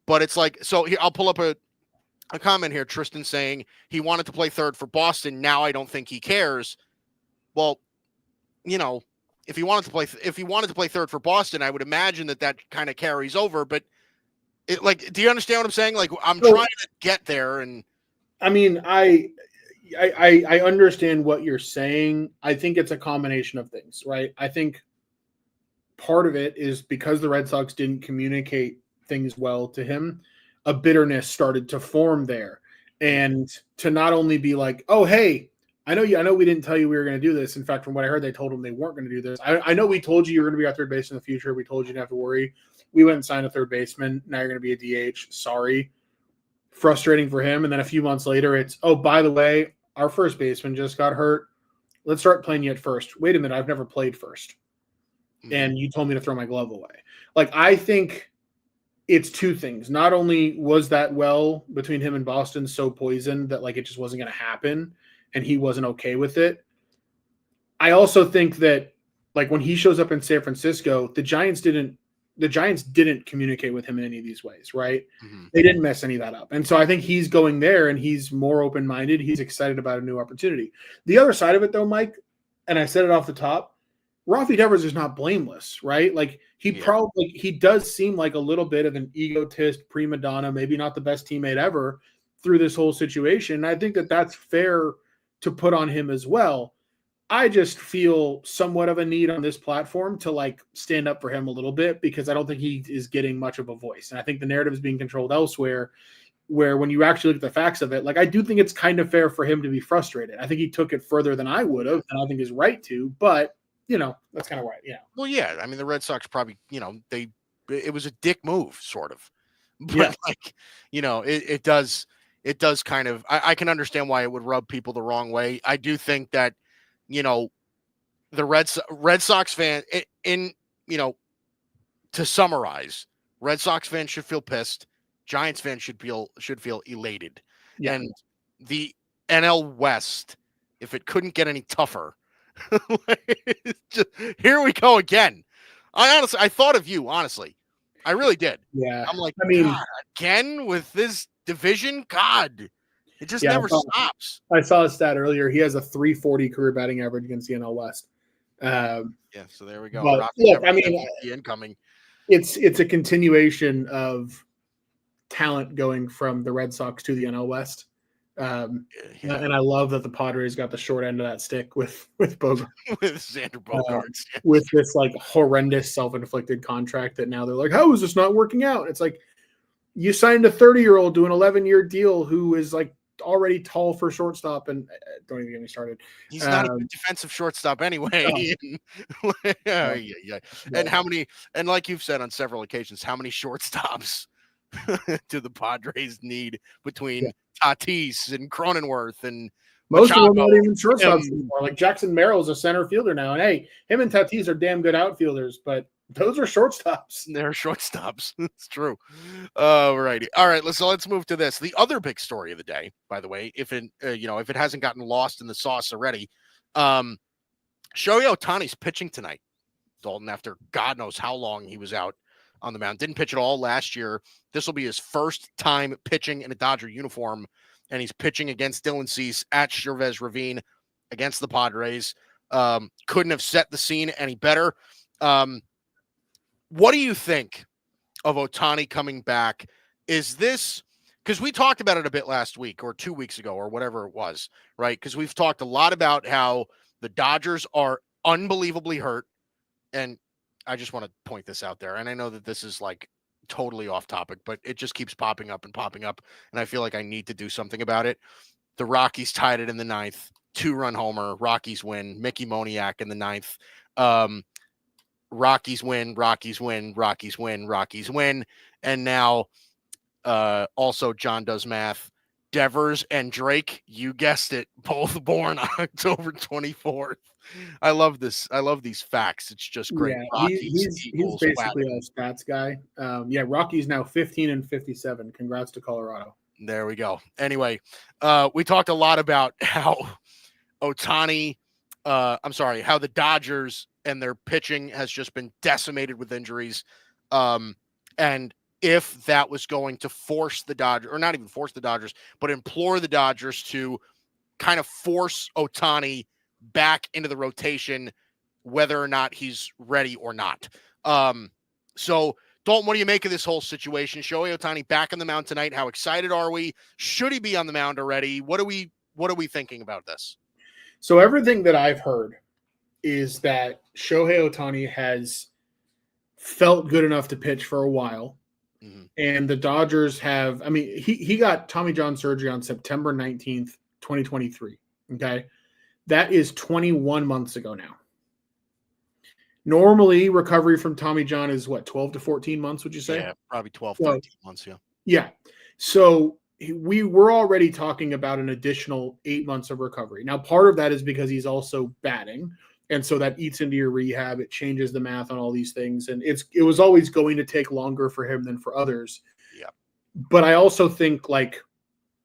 But it's like, so here, I'll pull up a comment here. Tristan saying he wanted to play third for Boston. Now I don't think he cares. Well, if he wanted to play third for Boston, I would imagine that kind of carries over. But do you understand what I'm saying? Like, I'm trying to get there. And I mean, I understand what you're saying. I think it's a combination of things, right? I think part of it is because the Red Sox didn't communicate things well to him, a bitterness started to form there. And to not only be like, oh, hey, I know we didn't tell you we were going to do this. In fact, from what I heard, they told him they weren't going to do this. I know we told you you're going to be our third baseman in the future. We told you didn't have to worry. We went and signed a third baseman. Now you're going to be a DH. Sorry. Frustrating for him. And then a few months later, it's, oh, by the way, our first baseman just got hurt. Let's start playing you at first. Wait a minute. I've never played first. And you told me to throw my glove away. Like, I think it's two things. Not only was that well between him and Boston so poisoned that, like, it just wasn't going to happen and he wasn't okay with it. I also think that, like, when he shows up in San Francisco, the Giants didn't communicate with him in any of these ways, right? Mm-hmm. They didn't mess any of that up. And so I think he's going there and he's more open-minded. He's excited about a new opportunity. The other side of it, though, Mike, and I said it off the top, Rafi Devers is not blameless, right? Like, he does seem like a little bit of an egotist, prima donna, maybe not the best teammate ever through this whole situation. And I think that that's fair to put on him as well. I just feel somewhat of a need on this platform to, like, stand up for him a little bit, because I don't think he is getting much of a voice. And I think the narrative is being controlled elsewhere, where when you actually look at the facts of it, like, I do think it's kind of fair for him to be frustrated. I think he took it further than I would have, and I think is right to, but that's kind of right. Yeah. Well, yeah. I mean, the Red Sox probably, it was a dick move, sort of. But it does kind of, I can understand why it would rub people the wrong way. I do think that, the Red Sox fan to summarize, Red Sox fans should feel pissed. Giants fans should feel elated. Yeah. And the NL West, if it couldn't get any tougher, here we go again. I thought of you, honestly. I really did. Yeah. I'm like, God, again with this division? God, it just never stops. I saw a stat earlier. He has a 340 career batting average against the NL West. So there we go. But look, incoming. It's a continuation of talent going from the Red Sox to the NL West. And I love that the Padres got the short end of that stick with Bogarts. with Xander Bogaerts. With this like horrendous self-inflicted contract that now they're like, how is this not working out? It's like you signed a 30-year-old to an 11-year deal who is like already tall for shortstop, and don't even get me started. He's not a defensive shortstop anyway. No. And how many? And like you've said on several occasions, how many shortstops do the Padres need between Tatis and Cronenworth and most of them aren't even shortstops anymore. Like Jackson Merrill's a center fielder now, and hey, him and Tatis are damn good outfielders, but those are shortstops. They're shortstops. It's true. Righty. All right. Let's move to this. The other big story of the day, by the way, if it hasn't gotten lost in the sauce already, Shohei Ohtani's pitching tonight, Dalton, after God knows how long he was out on the mound. Didn't pitch at all last year. This will be his first time pitching in a Dodger uniform, and he's pitching against Dylan Cease at Chavez Ravine against the Padres. Couldn't have set the scene any better. What do you think of Ohtani coming back? Is this because we talked about it a bit last week or 2 weeks ago or whatever it was, right? Because we've talked a lot about how the Dodgers are unbelievably hurt. And I just want to point this out there. And I know that this is like totally off topic, but it just keeps popping up. And I feel like I need to do something about it. The Rockies tied it in the ninth, 2-run homer. Rockies win. Mickey Moniak in the ninth. Rockies win. And now also John does math. Devers and Drake, you guessed it, both born on October 24th. I love this. I love these facts. It's just great. Yeah, Rockies, he's basically a stats guy. Rockies now 15-57. Congrats to Colorado. There we go. Anyway, we talked a lot about how how the Dodgers and their pitching has just been decimated with injuries. And if that was going to force the Dodgers, or not even force the Dodgers, but implore the Dodgers to kind of force Ohtani back into the rotation, whether or not he's ready or not. So Dalton, what do you make of this whole situation? Shohei Ohtani back on the mound tonight. How excited are we? Should he be on the mound already? What are we thinking about this? So everything that I've heard is that Shohei Ohtani has felt good enough to pitch for a while. Mm-hmm. And the Dodgers have, he got Tommy John surgery on September 19th, 2023. Okay. That is 21 months ago now. Normally recovery from Tommy John is 12 to 14 months, would you say? Yeah, probably 12, 13 months. Yeah. Yeah. So we were already talking about an additional 8 months of recovery. Now, part of that is because he's also batting. And so that eats into your rehab. It changes the math on all these things. And it was always going to take longer for him than for others. Yeah. But I also think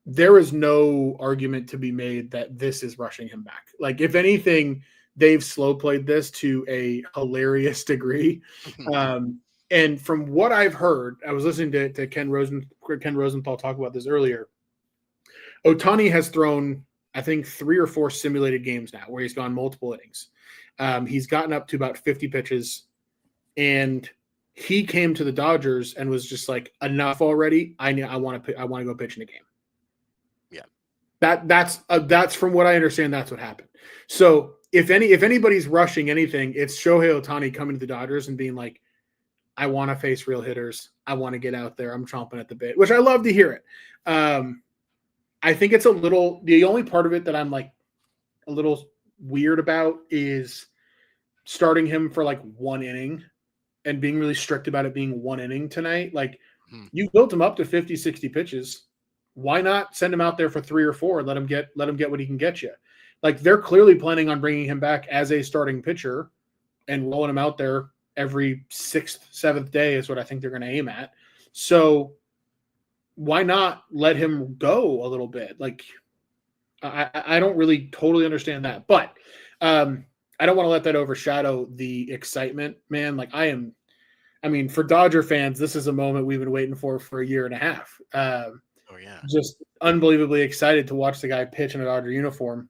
there is no argument to be made that this is rushing him back. Like, if anything, they've slow played this to a hilarious degree. And from what I've heard, I was listening to Ken Rosenthal talk about this earlier. Ohtani has thrown, I think, 3 or 4 simulated games now where he's gone multiple innings. He's gotten up to about 50 pitches, and he came to the Dodgers and was just like, enough already. I want to go pitch in a game. Yeah. That's from what I understand. That's what happened. So if anybody's rushing anything, it's Shohei Ohtani coming to the Dodgers and being like, I want to face real hitters. I want to get out there. I'm chomping at the bit, which I love to hear it. I think it's the only part of it that I'm like a little weird about is starting him for like 1 inning and being really strict about it being 1 inning tonight. Like, you built him up to 50, 60 pitches. Why not send him out there for 3 or 4 and let him get what he can get you? Like they're clearly planning on bringing him back as a starting pitcher and rolling him out there every 6th, 7th day is what I think they're going to aim at. So why not let him go a little bit? Like I don't really totally understand that, but I don't want to let that overshadow the excitement, man. Like for Dodger fans, this is a moment we've been waiting for a year and a half. Oh yeah. Just unbelievably excited to watch the guy pitch in a Dodger uniform.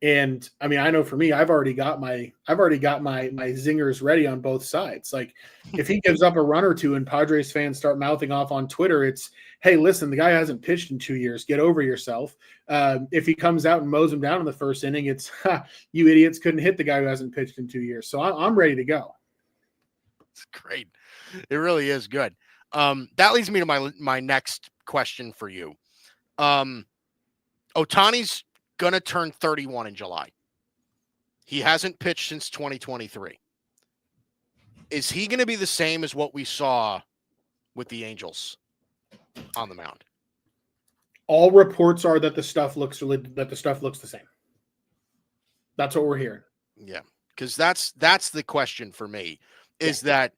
And I mean, I know for me, I've already got my zingers ready on both sides. Like if he gives up a run or two and Padres fans start mouthing off on Twitter, it's, hey, listen, the guy hasn't pitched in 2 years. Get over yourself. If he comes out and mows him down in the first inning, it's you idiots couldn't hit the guy who hasn't pitched in 2 years. So I'm ready to go. It's great. It really is good. That leads me to my next question for you. Ohtani's going to turn 31 in July. He hasn't pitched since 2023. Is he going to be the same as what we saw with the Angels on the mound? All reports are that the stuff looks the same. That's what we're hearing. Yeah, because that's the question for me. Is that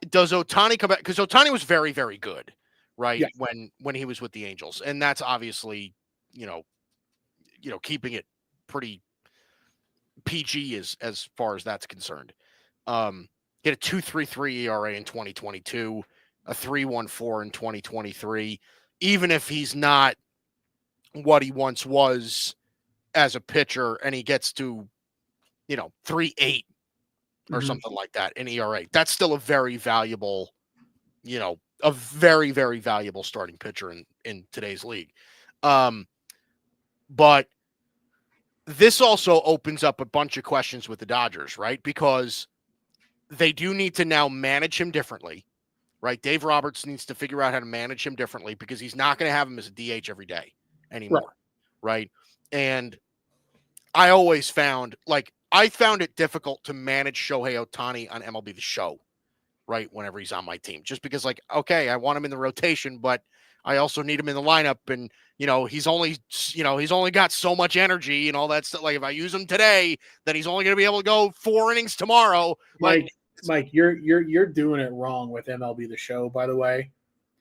does Ohtani come back? Because Ohtani was very, very good, right? Yeah. When he was with the Angels, and that's obviously keeping it pretty PG as far as that's concerned. He had a 2.33 ERA in 2022, a 3.14 in 2023. Even if he's not what he once was as a pitcher, and he gets to 3.8 or something like that in ERA, that's still a very valuable, a very, very valuable starting pitcher in today's league. But this also opens up a bunch of questions with the Dodgers, right? Because they do need to now manage him differently, right? Dave Roberts needs to figure out how to manage him differently because he's not going to have him as a DH every day anymore, right? And I always found it difficult to manage Shohei Ohtani on MLB The Show, right? Whenever he's on my team, just because okay, I want him in the rotation, but I also need him in the lineup, and he's only got so much energy and all that stuff. Like if I use him today, then he's only going to be able to go 4 innings tomorrow. Mike, you're doing it wrong with MLB The Show, by the way.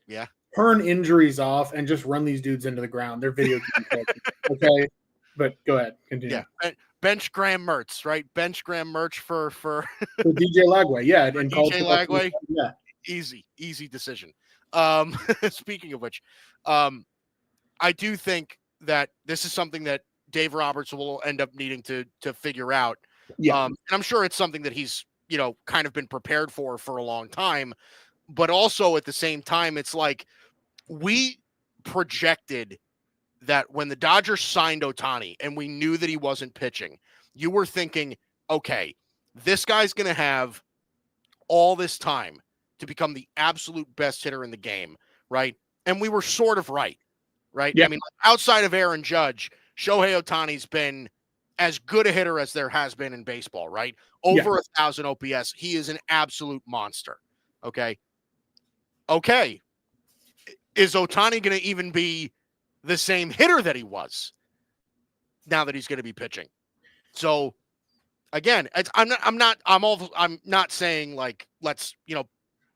Yeah. Turn injuries off and just run these dudes into the ground. They're video games. Okay. But go ahead. Continue. Yeah. Bench Graham Mertz, right? Bench Graham Mertz for DJ Lagway. Yeah. And DJ Lagway. Yeah. Easy decision. Speaking of which, I do think that this is something that Dave Roberts will end up needing to figure out. Yeah. And I'm sure it's something that he's, kind of been prepared for a long time, but also at the same time, it's like we projected that when the Dodgers signed Ohtani and we knew that he wasn't pitching, you were thinking, okay, this guy's going to have all this time to become the absolute best hitter in the game, right? And we were sort of right? Yeah. I mean, outside of Aaron Judge, Shohei Ohtani's been as good a hitter as there has been in baseball, right? Over 1,000 OPS. He is an absolute monster. Okay. Is Ohtani going to even be the same hitter that he was now that he's going to be pitching? So again, I'm not saying let's,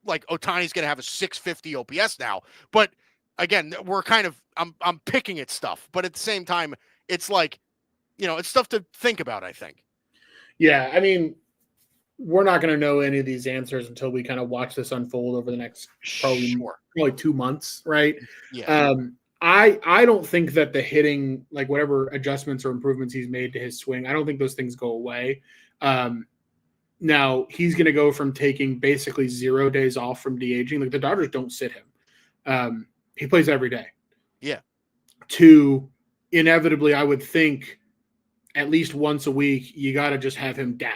like Ohtani's going to have a 650 OPS now, but again, we're kind of, I'm picking at stuff, but at the same time, it's it's stuff to think about, I think. Yeah. I mean, we're not going to know any of these answers until we kind of watch this unfold over the next probably 2 months. Right. Yeah. I don't think that the hitting, like whatever adjustments or improvements he's made to his swing, I don't think those things go away. Now he's going to go from taking basically 0 days off from DHing. Like the Dodgers don't sit him. He plays every day. Yeah. To inevitably, I would think at least once a week, you got to just have him down,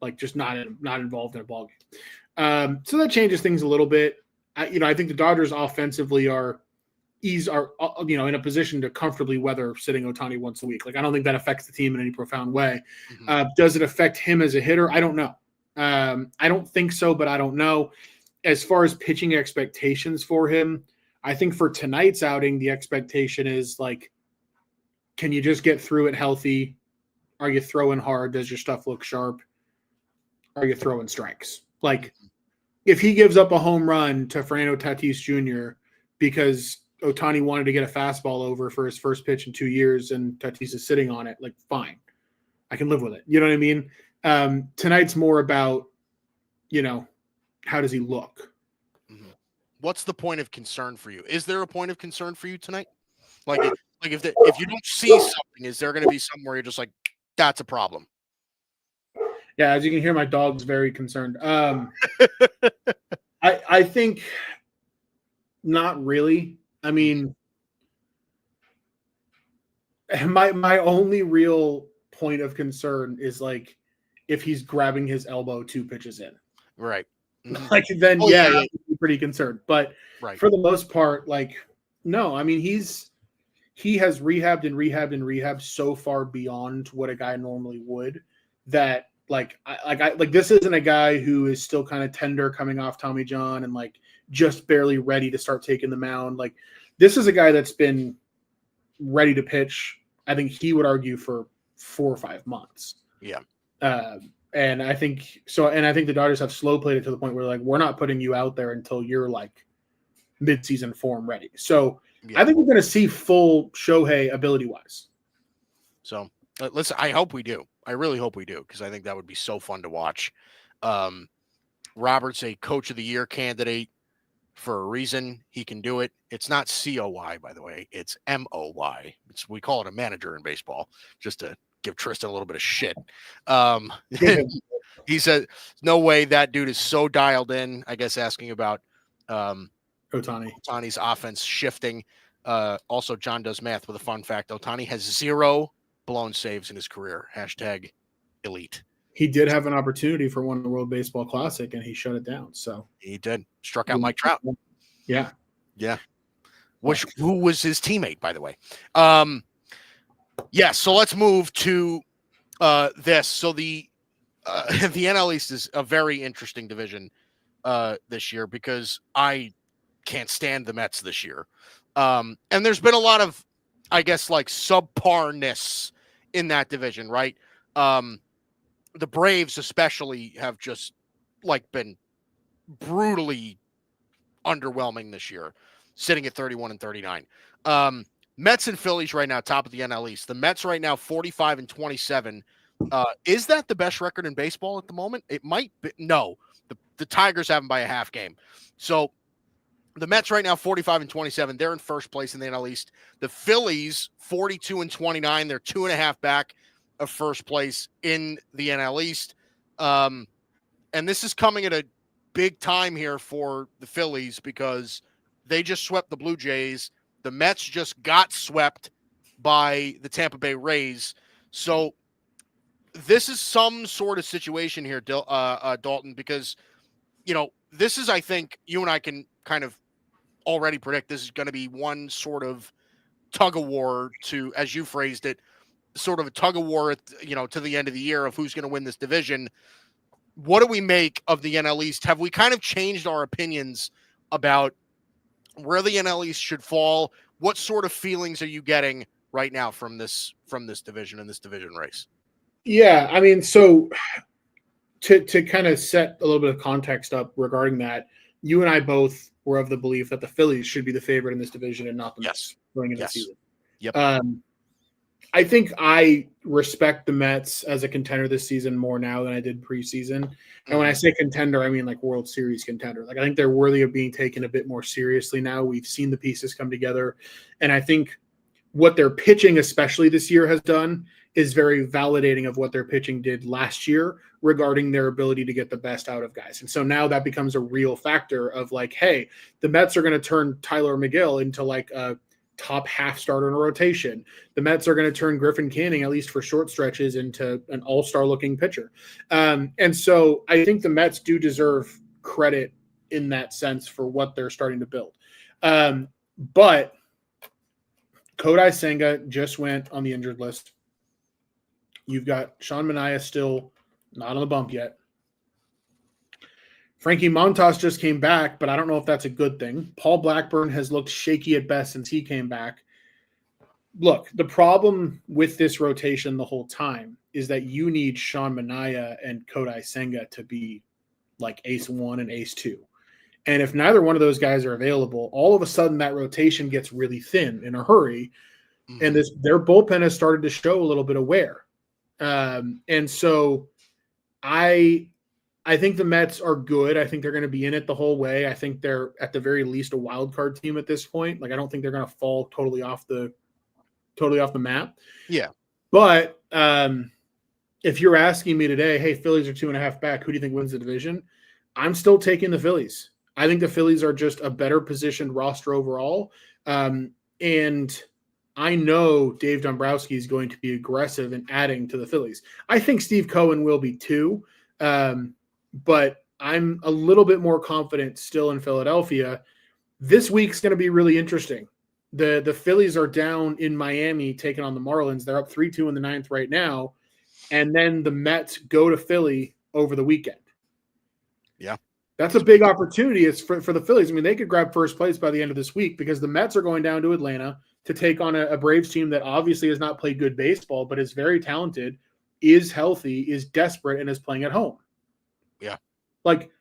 like just not involved in a ball game. So that changes things a little bit. I think the Dodgers offensively are in a position to comfortably weather sitting Ohtani once a week. Like I don't think that affects the team in any profound way. Mm-hmm. Does it affect him as a hitter? I don't know. I don't think so, but I don't know. As far as pitching expectations for him, I think for tonight's outing, the expectation is like can you just get through it healthy? Are you throwing hard? Does your stuff look sharp? Are you throwing strikes? Like, if he gives up a home run to Fernando Tatis Jr. because Ohtani wanted to get a fastball over for his first pitch in 2 years and Tatis is sitting on it, like, fine. I can live with it. You know what I mean? Tonight's more about, how does he look? Mm-hmm. What's the point of concern for you? Is there a point of concern for you tonight? Like if you don't see something, is there going to be something where you're just like, that's a problem? Yeah, as you can hear, my dog's very concerned. I think not really. I mean, my only real point of concern is like if he's grabbing his elbow 2 pitches in. Right. Mm-hmm. Like then, yeah. I'd be pretty concerned. But for the most part, like, no. I mean, he has rehabbed so far beyond what a guy normally would that like this isn't a guy who is still kind of tender coming off Tommy John and like just barely ready to start taking the mound. Like, this is a guy that's been ready to pitch. I think he would argue for 4 or 5 months. Yeah. And I think so. And I think the Dodgers have slow played it to the point where like, we're not putting you out there until you're like midseason form ready. So yeah. I think we're going to see full Shohei ability wise. So listen, I hope we do. I really hope we do, because I think that would be so fun to watch. Robert's a coach of the year candidate for a reason. He can do it. It's not COY, by the way. It's MOY. We call it a manager in baseball, just to give Tristan a little bit of shit. He said, no way that dude is so dialed in, I guess, asking about Ohtani's offense shifting. Also, John does math with a fun fact. Ohtani has 0 blown saves in his career. # elite. He did have an opportunity for one in the World Baseball Classic, and he shut it down. So he did. Struck out Mike Trout. Yeah. Yeah. Who was his teammate, by the way. Yeah, so let's move to this. So the NL East is a very interesting division this year, because I can't stand the Mets this year. And there's been a lot of, I guess, like subparness in that division, right? The Braves especially have just like been brutally underwhelming this year, sitting at 31 and 39. Mets and Phillies right now, top of the NL East. The Mets right now, 45 and 27. Is that the best record in baseball at the moment? It might be. No, the Tigers have them by a half game. So the Mets right now, 45 and 27. They're in first place in the NL East. The Phillies, 42 and 29. They're 2.5 back of first place in the NL East. And this is coming at a big time here for the Phillies, because they just swept the Blue Jays. The Mets just got swept by the Tampa Bay Rays. So this is some sort of situation here, Dalton, because, this is, I think you and I can kind of already predict this is going to be one sort of tug of war to, as you phrased it, sort of a tug of war, to the end of the year of who's going to win this division. What do we make of the NL East? Have we kind of changed our opinions about where the NL East should fall? What sort of feelings are you getting right now from this division and this division race? Yeah, I mean, so to kind of set a little bit of context up regarding that, you and I both were of the belief that the Phillies should be the favorite in this division and not the Mets going into the season. Yep. I think I respect the Mets as a contender this season more now than I did preseason. And when I say contender, I mean like World Series contender. Like, I think they're worthy of being taken a bit more seriously now. We've seen the pieces come together. And I think what their pitching, especially this year, has done is very validating of what their pitching did last year regarding their ability to get the best out of guys. And so now that becomes a real factor of like, hey, the Mets are going to turn Tyler McGill into like a top half starter in a rotation. The Mets are going to turn Griffin Canning, at least for short stretches, into an all-star looking pitcher. And so I think the Mets do deserve credit in that sense for what they're starting to build. But Kodai Senga just went on the injured list. You've got Sean Manaea still not on the bump yet. Frankie Montas just came back, but I don't know if that's a good thing. Paul Blackburn has looked shaky at best since he came back. look, the problem with this rotation the whole time is that you need Sean Manaea and Kodai Senga to be like ace one and ace two. And if neither one of those guys are available, all of a sudden that rotation gets really thin in a hurry. Mm-hmm. And their bullpen has started to show a little bit of wear. And so I think the Mets are good. I think they're going to be in it the whole way. I think they're at the very least a wild card team at this point. Like, I don't think they're going to fall totally off the map. Yeah. But if you're asking me today, hey, Phillies are 2.5 back, who do you think wins the division? I'm still taking the Phillies. I think the Phillies are just a better positioned roster overall. And I know Dave Dombrowski is going to be aggressive in adding to the Phillies. I think Steve Cohen will be too. But I'm a little bit more confident still in Philadelphia. This week's going to be really interesting. The Phillies are down in Miami taking on the Marlins. They're up 3-2 in the ninth right now. And then the Mets go to Philly over the weekend. Yeah. That's a big opportunity for the Phillies. I mean, they could grab first place by the end of this week because the Mets are going down to Atlanta to take on a Braves team that obviously has not played good baseball, but is very talented, is healthy, is desperate, and is playing at home. Yeah. Like,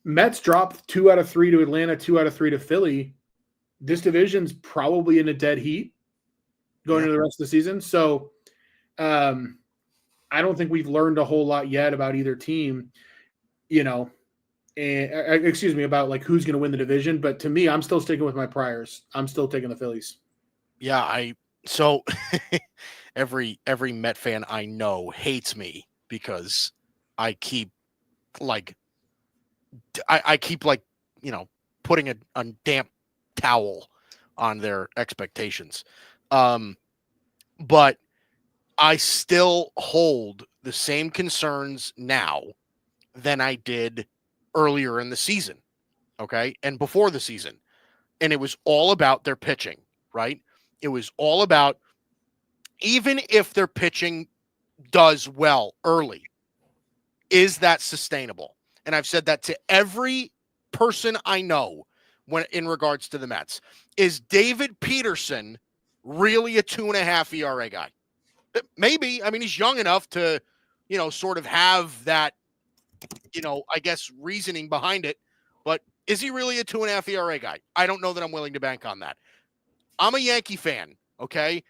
Mets dropped 2 out of 3 to Atlanta, 2 out of 3 to Philly. This division's probably in a dead heat going into the rest of the season. So I don't think we've learned a whole lot yet about either team, about like who's going to win the division. But to me, I'm still sticking with my priors. I'm still taking the Phillies. Yeah. So every Met fan I know hates me because I keep putting a damp towel on their expectations. But I still hold the same concerns now than I did earlier in the season. Okay. And before the season. And it was all about their pitching, right? It was all about, even if their pitching does well early, is that sustainable? And I've said that to every person I know when in regards to the Mets. Is David Peterson really a 2.5 ERA guy? Maybe. I mean, he's young enough to, sort of have that, I guess, reasoning behind it. But is he really a 2.5 ERA guy? I don't know that I'm willing to bank on that. I'm a Yankee fan, okay?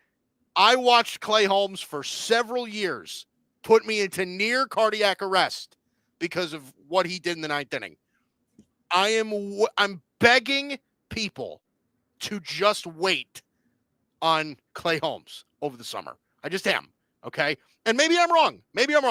I watched Clay Holmes for several years put me into near cardiac arrest because of what he did in the ninth inning. I'm begging people to just wait on Clay Holmes over the summer. I just am, okay? And maybe I'm wrong.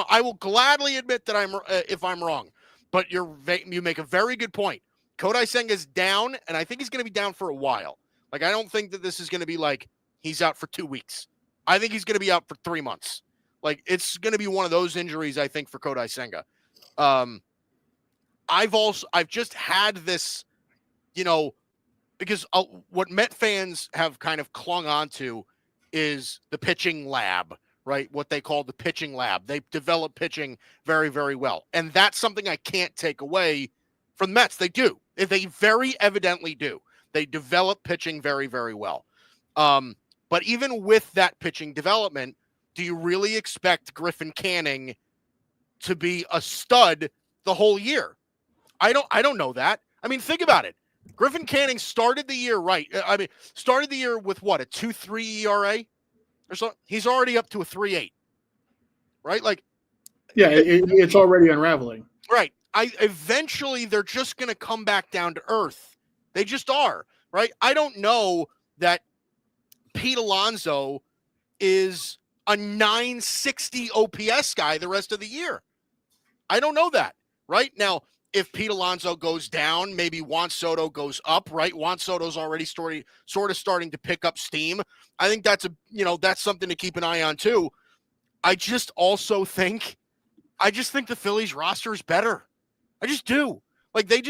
I will gladly admit that if I'm wrong. But you make a very good point. Kodai Senga's down, and I think he's going to be down for a while. Like, I don't think that this is going to be like he's out for 2 weeks. I think he's going to be out for 3 months. Like, it's going to be one of those injuries, I think, for Kodai Senga. I've just had this, because what Met fans have kind of clung on to is the pitching lab, right? What they call the pitching lab. They develop pitching very, very well. And that's something I can't take away from the Mets. They do. They very evidently do. They develop pitching very, very well. But even with that pitching development, do you really expect Griffin Canning to be a stud the whole year? I don't know that. I mean, think about it. Griffin Canning started the year right. Started the year with what, a 2.3 ERA? Or so he's already up to a 3.8. Right? Like, yeah, it's already unraveling. Right. Eventually they're just going to come back down to earth. They just are, right? I don't know that Pete Alonso is a 960 OPS guy the rest of the year. I don't know that. Right now, if Pete Alonso goes down, maybe Juan Soto goes up, right? Juan Soto's already sort of starting to pick up steam. I think that's that's something to keep an eye on too. I just think the Phillies roster is better. I just do. Like, they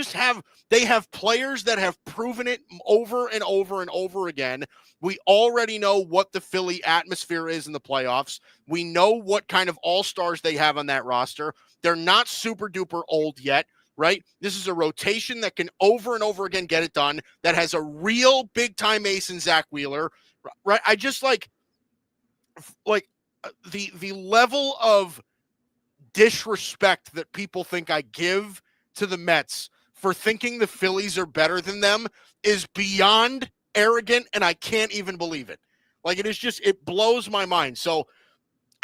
have players that have proven it over and over and over again. We already know what the Philly atmosphere is in the playoffs. We know what kind of all-stars they have on that roster. They're not super duper old yet, right? This is a rotation that can over and over again get it done, that has a real big-time ace in Zach Wheeler, right? I just like the level of disrespect that people think I give to the Mets for thinking the Phillies are better than them is beyond arrogant, and I can't even believe it. Like, it is just, it blows my mind. So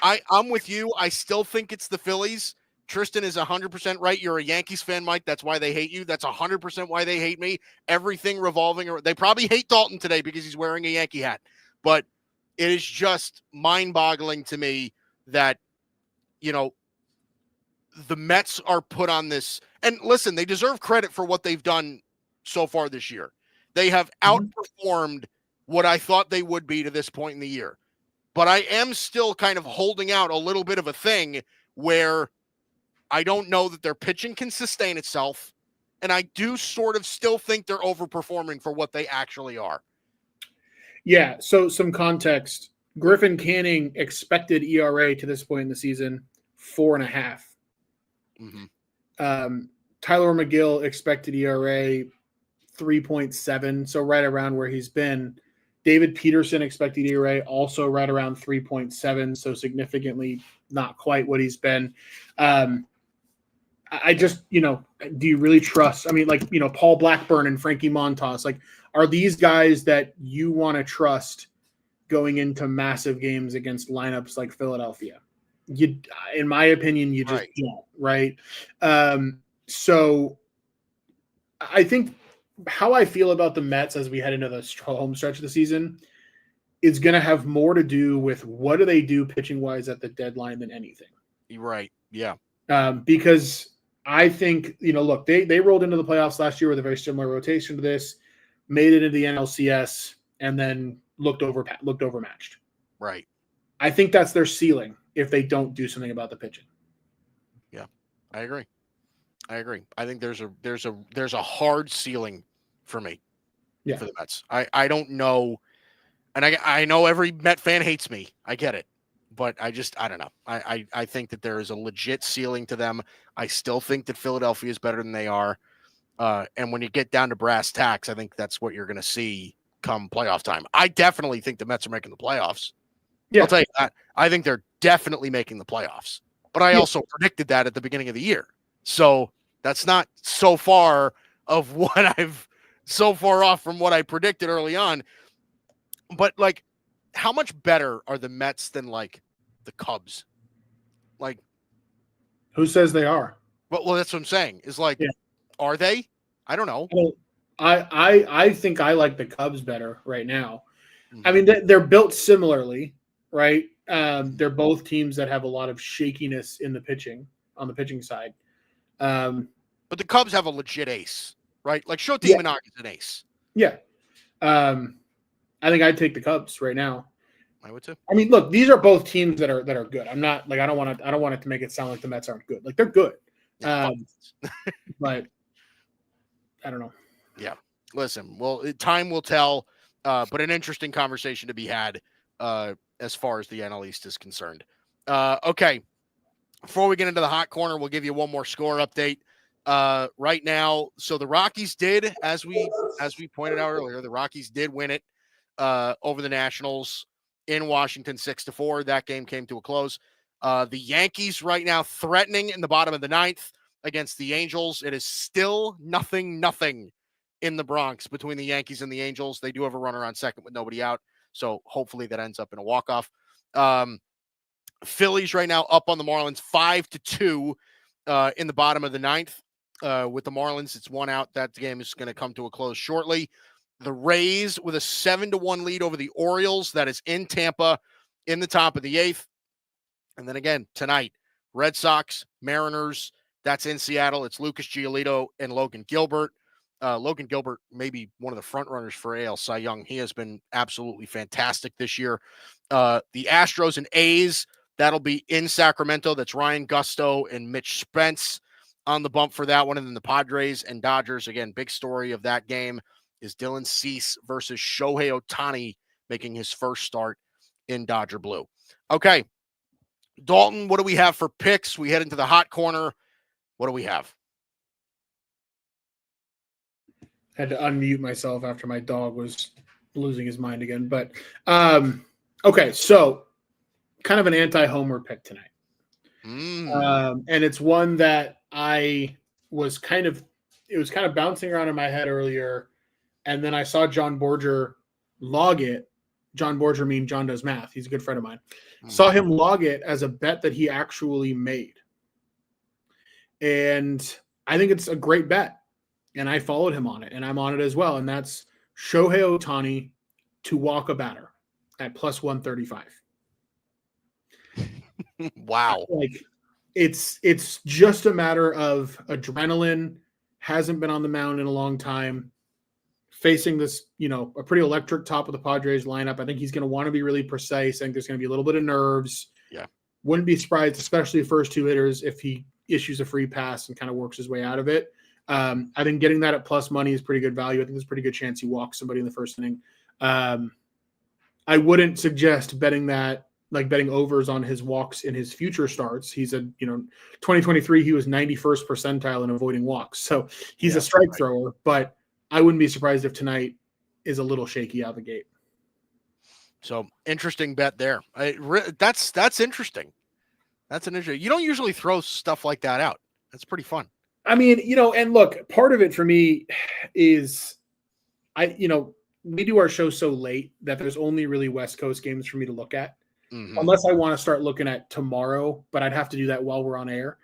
I'm with you. I still think it's the Phillies. Tristan is 100% right. You're a Yankees fan, Mike. That's why they hate you. That's 100% why they hate me. Everything revolving around. They probably hate Dalton today because he's wearing a Yankee hat. But it is just mind-boggling to me that, you know, the Mets are put on this. And listen, they deserve credit for what they've done so far this year. They have outperformed what I thought they would be to this point in the year. But I am still kind of holding out a little bit of a thing where I don't know that their pitching can sustain itself. And I do sort of still think they're overperforming for what they actually are. Yeah. So some context. Griffin Canning expected ERA to this point in the season, 4.5. Tyler McGill expected ERA 3.7. So right around where he's been. David Peterson expected ERA also right around 3.7. So significantly not quite what he's been. I just, do you really trust? I mean, Paul Blackburn and Frankie Montas, are these guys that you want to trust going into massive games against lineups like Philadelphia? In my opinion, you just don't, right? So I think how I feel about the Mets as we head into the home stretch of the season is going to have more to do with what do they do pitching-wise at the deadline than anything. You're right, yeah. Because I think, look, they rolled into the playoffs last year with a very similar rotation to this, made it into the NLCS, and then looked overmatched. Right. I think that's their ceiling if they don't do something about the pitching. Yeah, I agree. I think there's a hard ceiling for me for the Mets. I don't know, and I know every Met fan hates me. I get it. But I don't know. I think that there is a legit ceiling to them. I still think that Philadelphia is better than they are. And when you get down to brass tacks, I think that's what you're going to see come playoff time. I definitely think the Mets are making the playoffs. Yeah. I'll tell you that. I think they're definitely making the playoffs. But I also predicted that at the beginning of the year. So that's not so far of what so far off from what I predicted early on. But how much better are the Mets than the Cubs? Who says they are? Well, that's what I'm saying. Is are they? I don't know. Well, I think I like the Cubs better right now. Mm-hmm. I mean, they're built similarly, right? They're both teams that have a lot of shakiness in the pitching on the pitching side. But the Cubs have a legit ace, right? Shohei Ohtani is an ace. Yeah. I think I'd take the Cubs right now. I would too. I mean, look, these are both teams that are good. I'm not I don't want it to make it sound like the Mets aren't good. They're good. Yeah, but I don't know. Yeah. Listen, well, time will tell, but an interesting conversation to be had as far as the NL East is concerned. Okay. Before we get into the hot corner, we'll give you one more score update. Right now, so the Rockies did, as we pointed out earlier, the Rockies did win it over the Nationals in Washington 6-4. That game came to a close. The Yankees right now threatening in the bottom of the ninth against the Angels. It is still 0-0 in the Bronx between the Yankees and the Angels. They do have a runner on second with nobody out, so hopefully that ends up in a walk-off. Phillies right now up on the Marlins 5-2 in the bottom of the ninth. With the Marlins, it's 1 out. That game is going to come to a close shortly. The Rays with a 7-1 lead over the Orioles. That is in Tampa in the top of the 8th. And then again, tonight, Red Sox, Mariners. That's in Seattle. It's Lucas Giolito and Logan Gilbert. Logan Gilbert may be one of the front runners for AL Cy Young. He has been absolutely fantastic this year. The Astros and A's, that'll be in Sacramento. That's Ryan Gusto and Mitch Spence on the bump for that one. And then the Padres and Dodgers, again, big story of that game is Dylan Cease versus Shohei Ohtani making his first start in Dodger blue. Okay, Dalton, what do we have for picks? We head into the hot corner. What do we have? Had to unmute myself after my dog was losing his mind again. But okay, so kind of an anti-homer pick tonight. And it's one that it was kind of bouncing around in my head earlier, and then I saw John Borger log it. John Borger means John Does Math. He's a good friend of mine. Saw him log it as a bet that he actually made. And I think it's a great bet. And I followed him on it, and I'm on it as well. And that's Shohei Ohtani to walk a batter at plus 135. Wow. Like it's just a matter of adrenaline. Hasn't been on the mound in a long time. Facing this, a pretty electric top of the Padres lineup. I think he's going to want to be really precise. I think there's going to be a little bit of nerves. Yeah. Wouldn't be surprised, especially the first two hitters, if he issues a free pass and kind of works his way out of it. I think getting that at plus money is pretty good value. I think there's a pretty good chance he walks somebody in the first inning. I wouldn't suggest betting that, like betting overs on his walks in his future starts. He's 2023, he was 91st percentile in avoiding walks. So he's a strike thrower, but I wouldn't be surprised if tonight is a little shaky out the gate. So interesting bet there. That's interesting. That's an interesting. You don't usually throw stuff like that out. That's pretty fun. I mean, and look, part of it for me is we do our show so late that there's only really West Coast games for me to look at. Mm-hmm. Unless I want to start looking at tomorrow, but I'd have to do that while we're on air.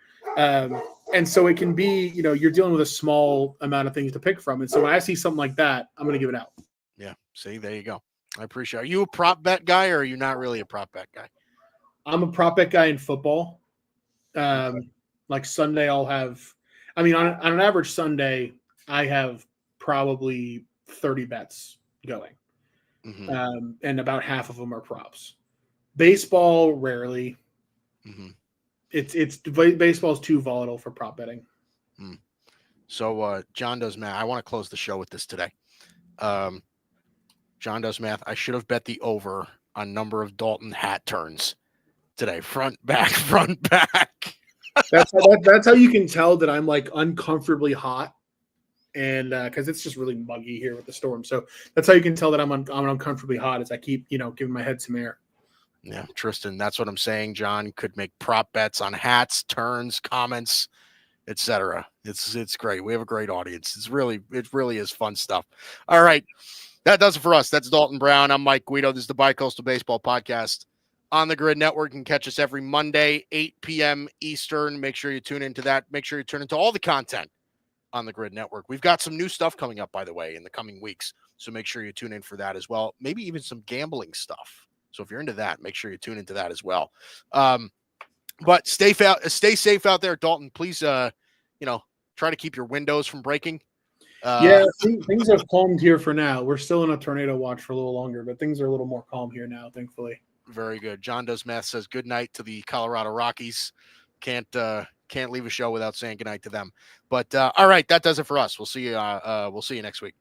And so it can be, you're dealing with a small amount of things to pick from. And so when I see something like that, I'm going to give it out. Yeah. See, there you go. I appreciate it. Are you a prop bet guy or are you not really a prop bet guy? I'm a prop bet guy in football. Like Sunday, I'll have, on an average Sunday, I have probably 30 bets going. Mm-hmm. And about half of them are props. Baseball, rarely. Mm-hmm. It's baseball's too volatile for prop betting. So John Does Math. I want to close the show with this today. John Does Math. I should have bet the over on number of Dalton hat turns today. Front, back. That's how you can tell that I'm like uncomfortably hot, and because it's just really muggy here with the storm. So that's how you can tell that I'm uncomfortably hot as I keep giving my head some air. Yeah, Tristan, that's what I'm saying. John could make prop bets on hats, turns, comments, etc. It's great. We have a great audience. It really is fun stuff. All right. That does it for us. That's Dalton Brown. I'm Mike Guido. This is the Bicoastal Baseball Podcast on the Grid Network. You can catch us every Monday, 8 p.m. Eastern. Make sure you tune into that. Make sure you tune into all the content on the Grid Network. We've got some new stuff coming up, by the way, in the coming weeks. So make sure you tune in for that as well. Maybe even some gambling stuff. So if you're into that, make sure you tune into that as well. But stay safe out there, Dalton. Please, try to keep your windows from breaking. Things have calmed here for now. We're still in a tornado watch for a little longer, but things are a little more calm here now, thankfully. Very good. John Does Math says good night to the Colorado Rockies. Can't leave a show without saying good night to them. But all right, that does it for us. We'll see you next week.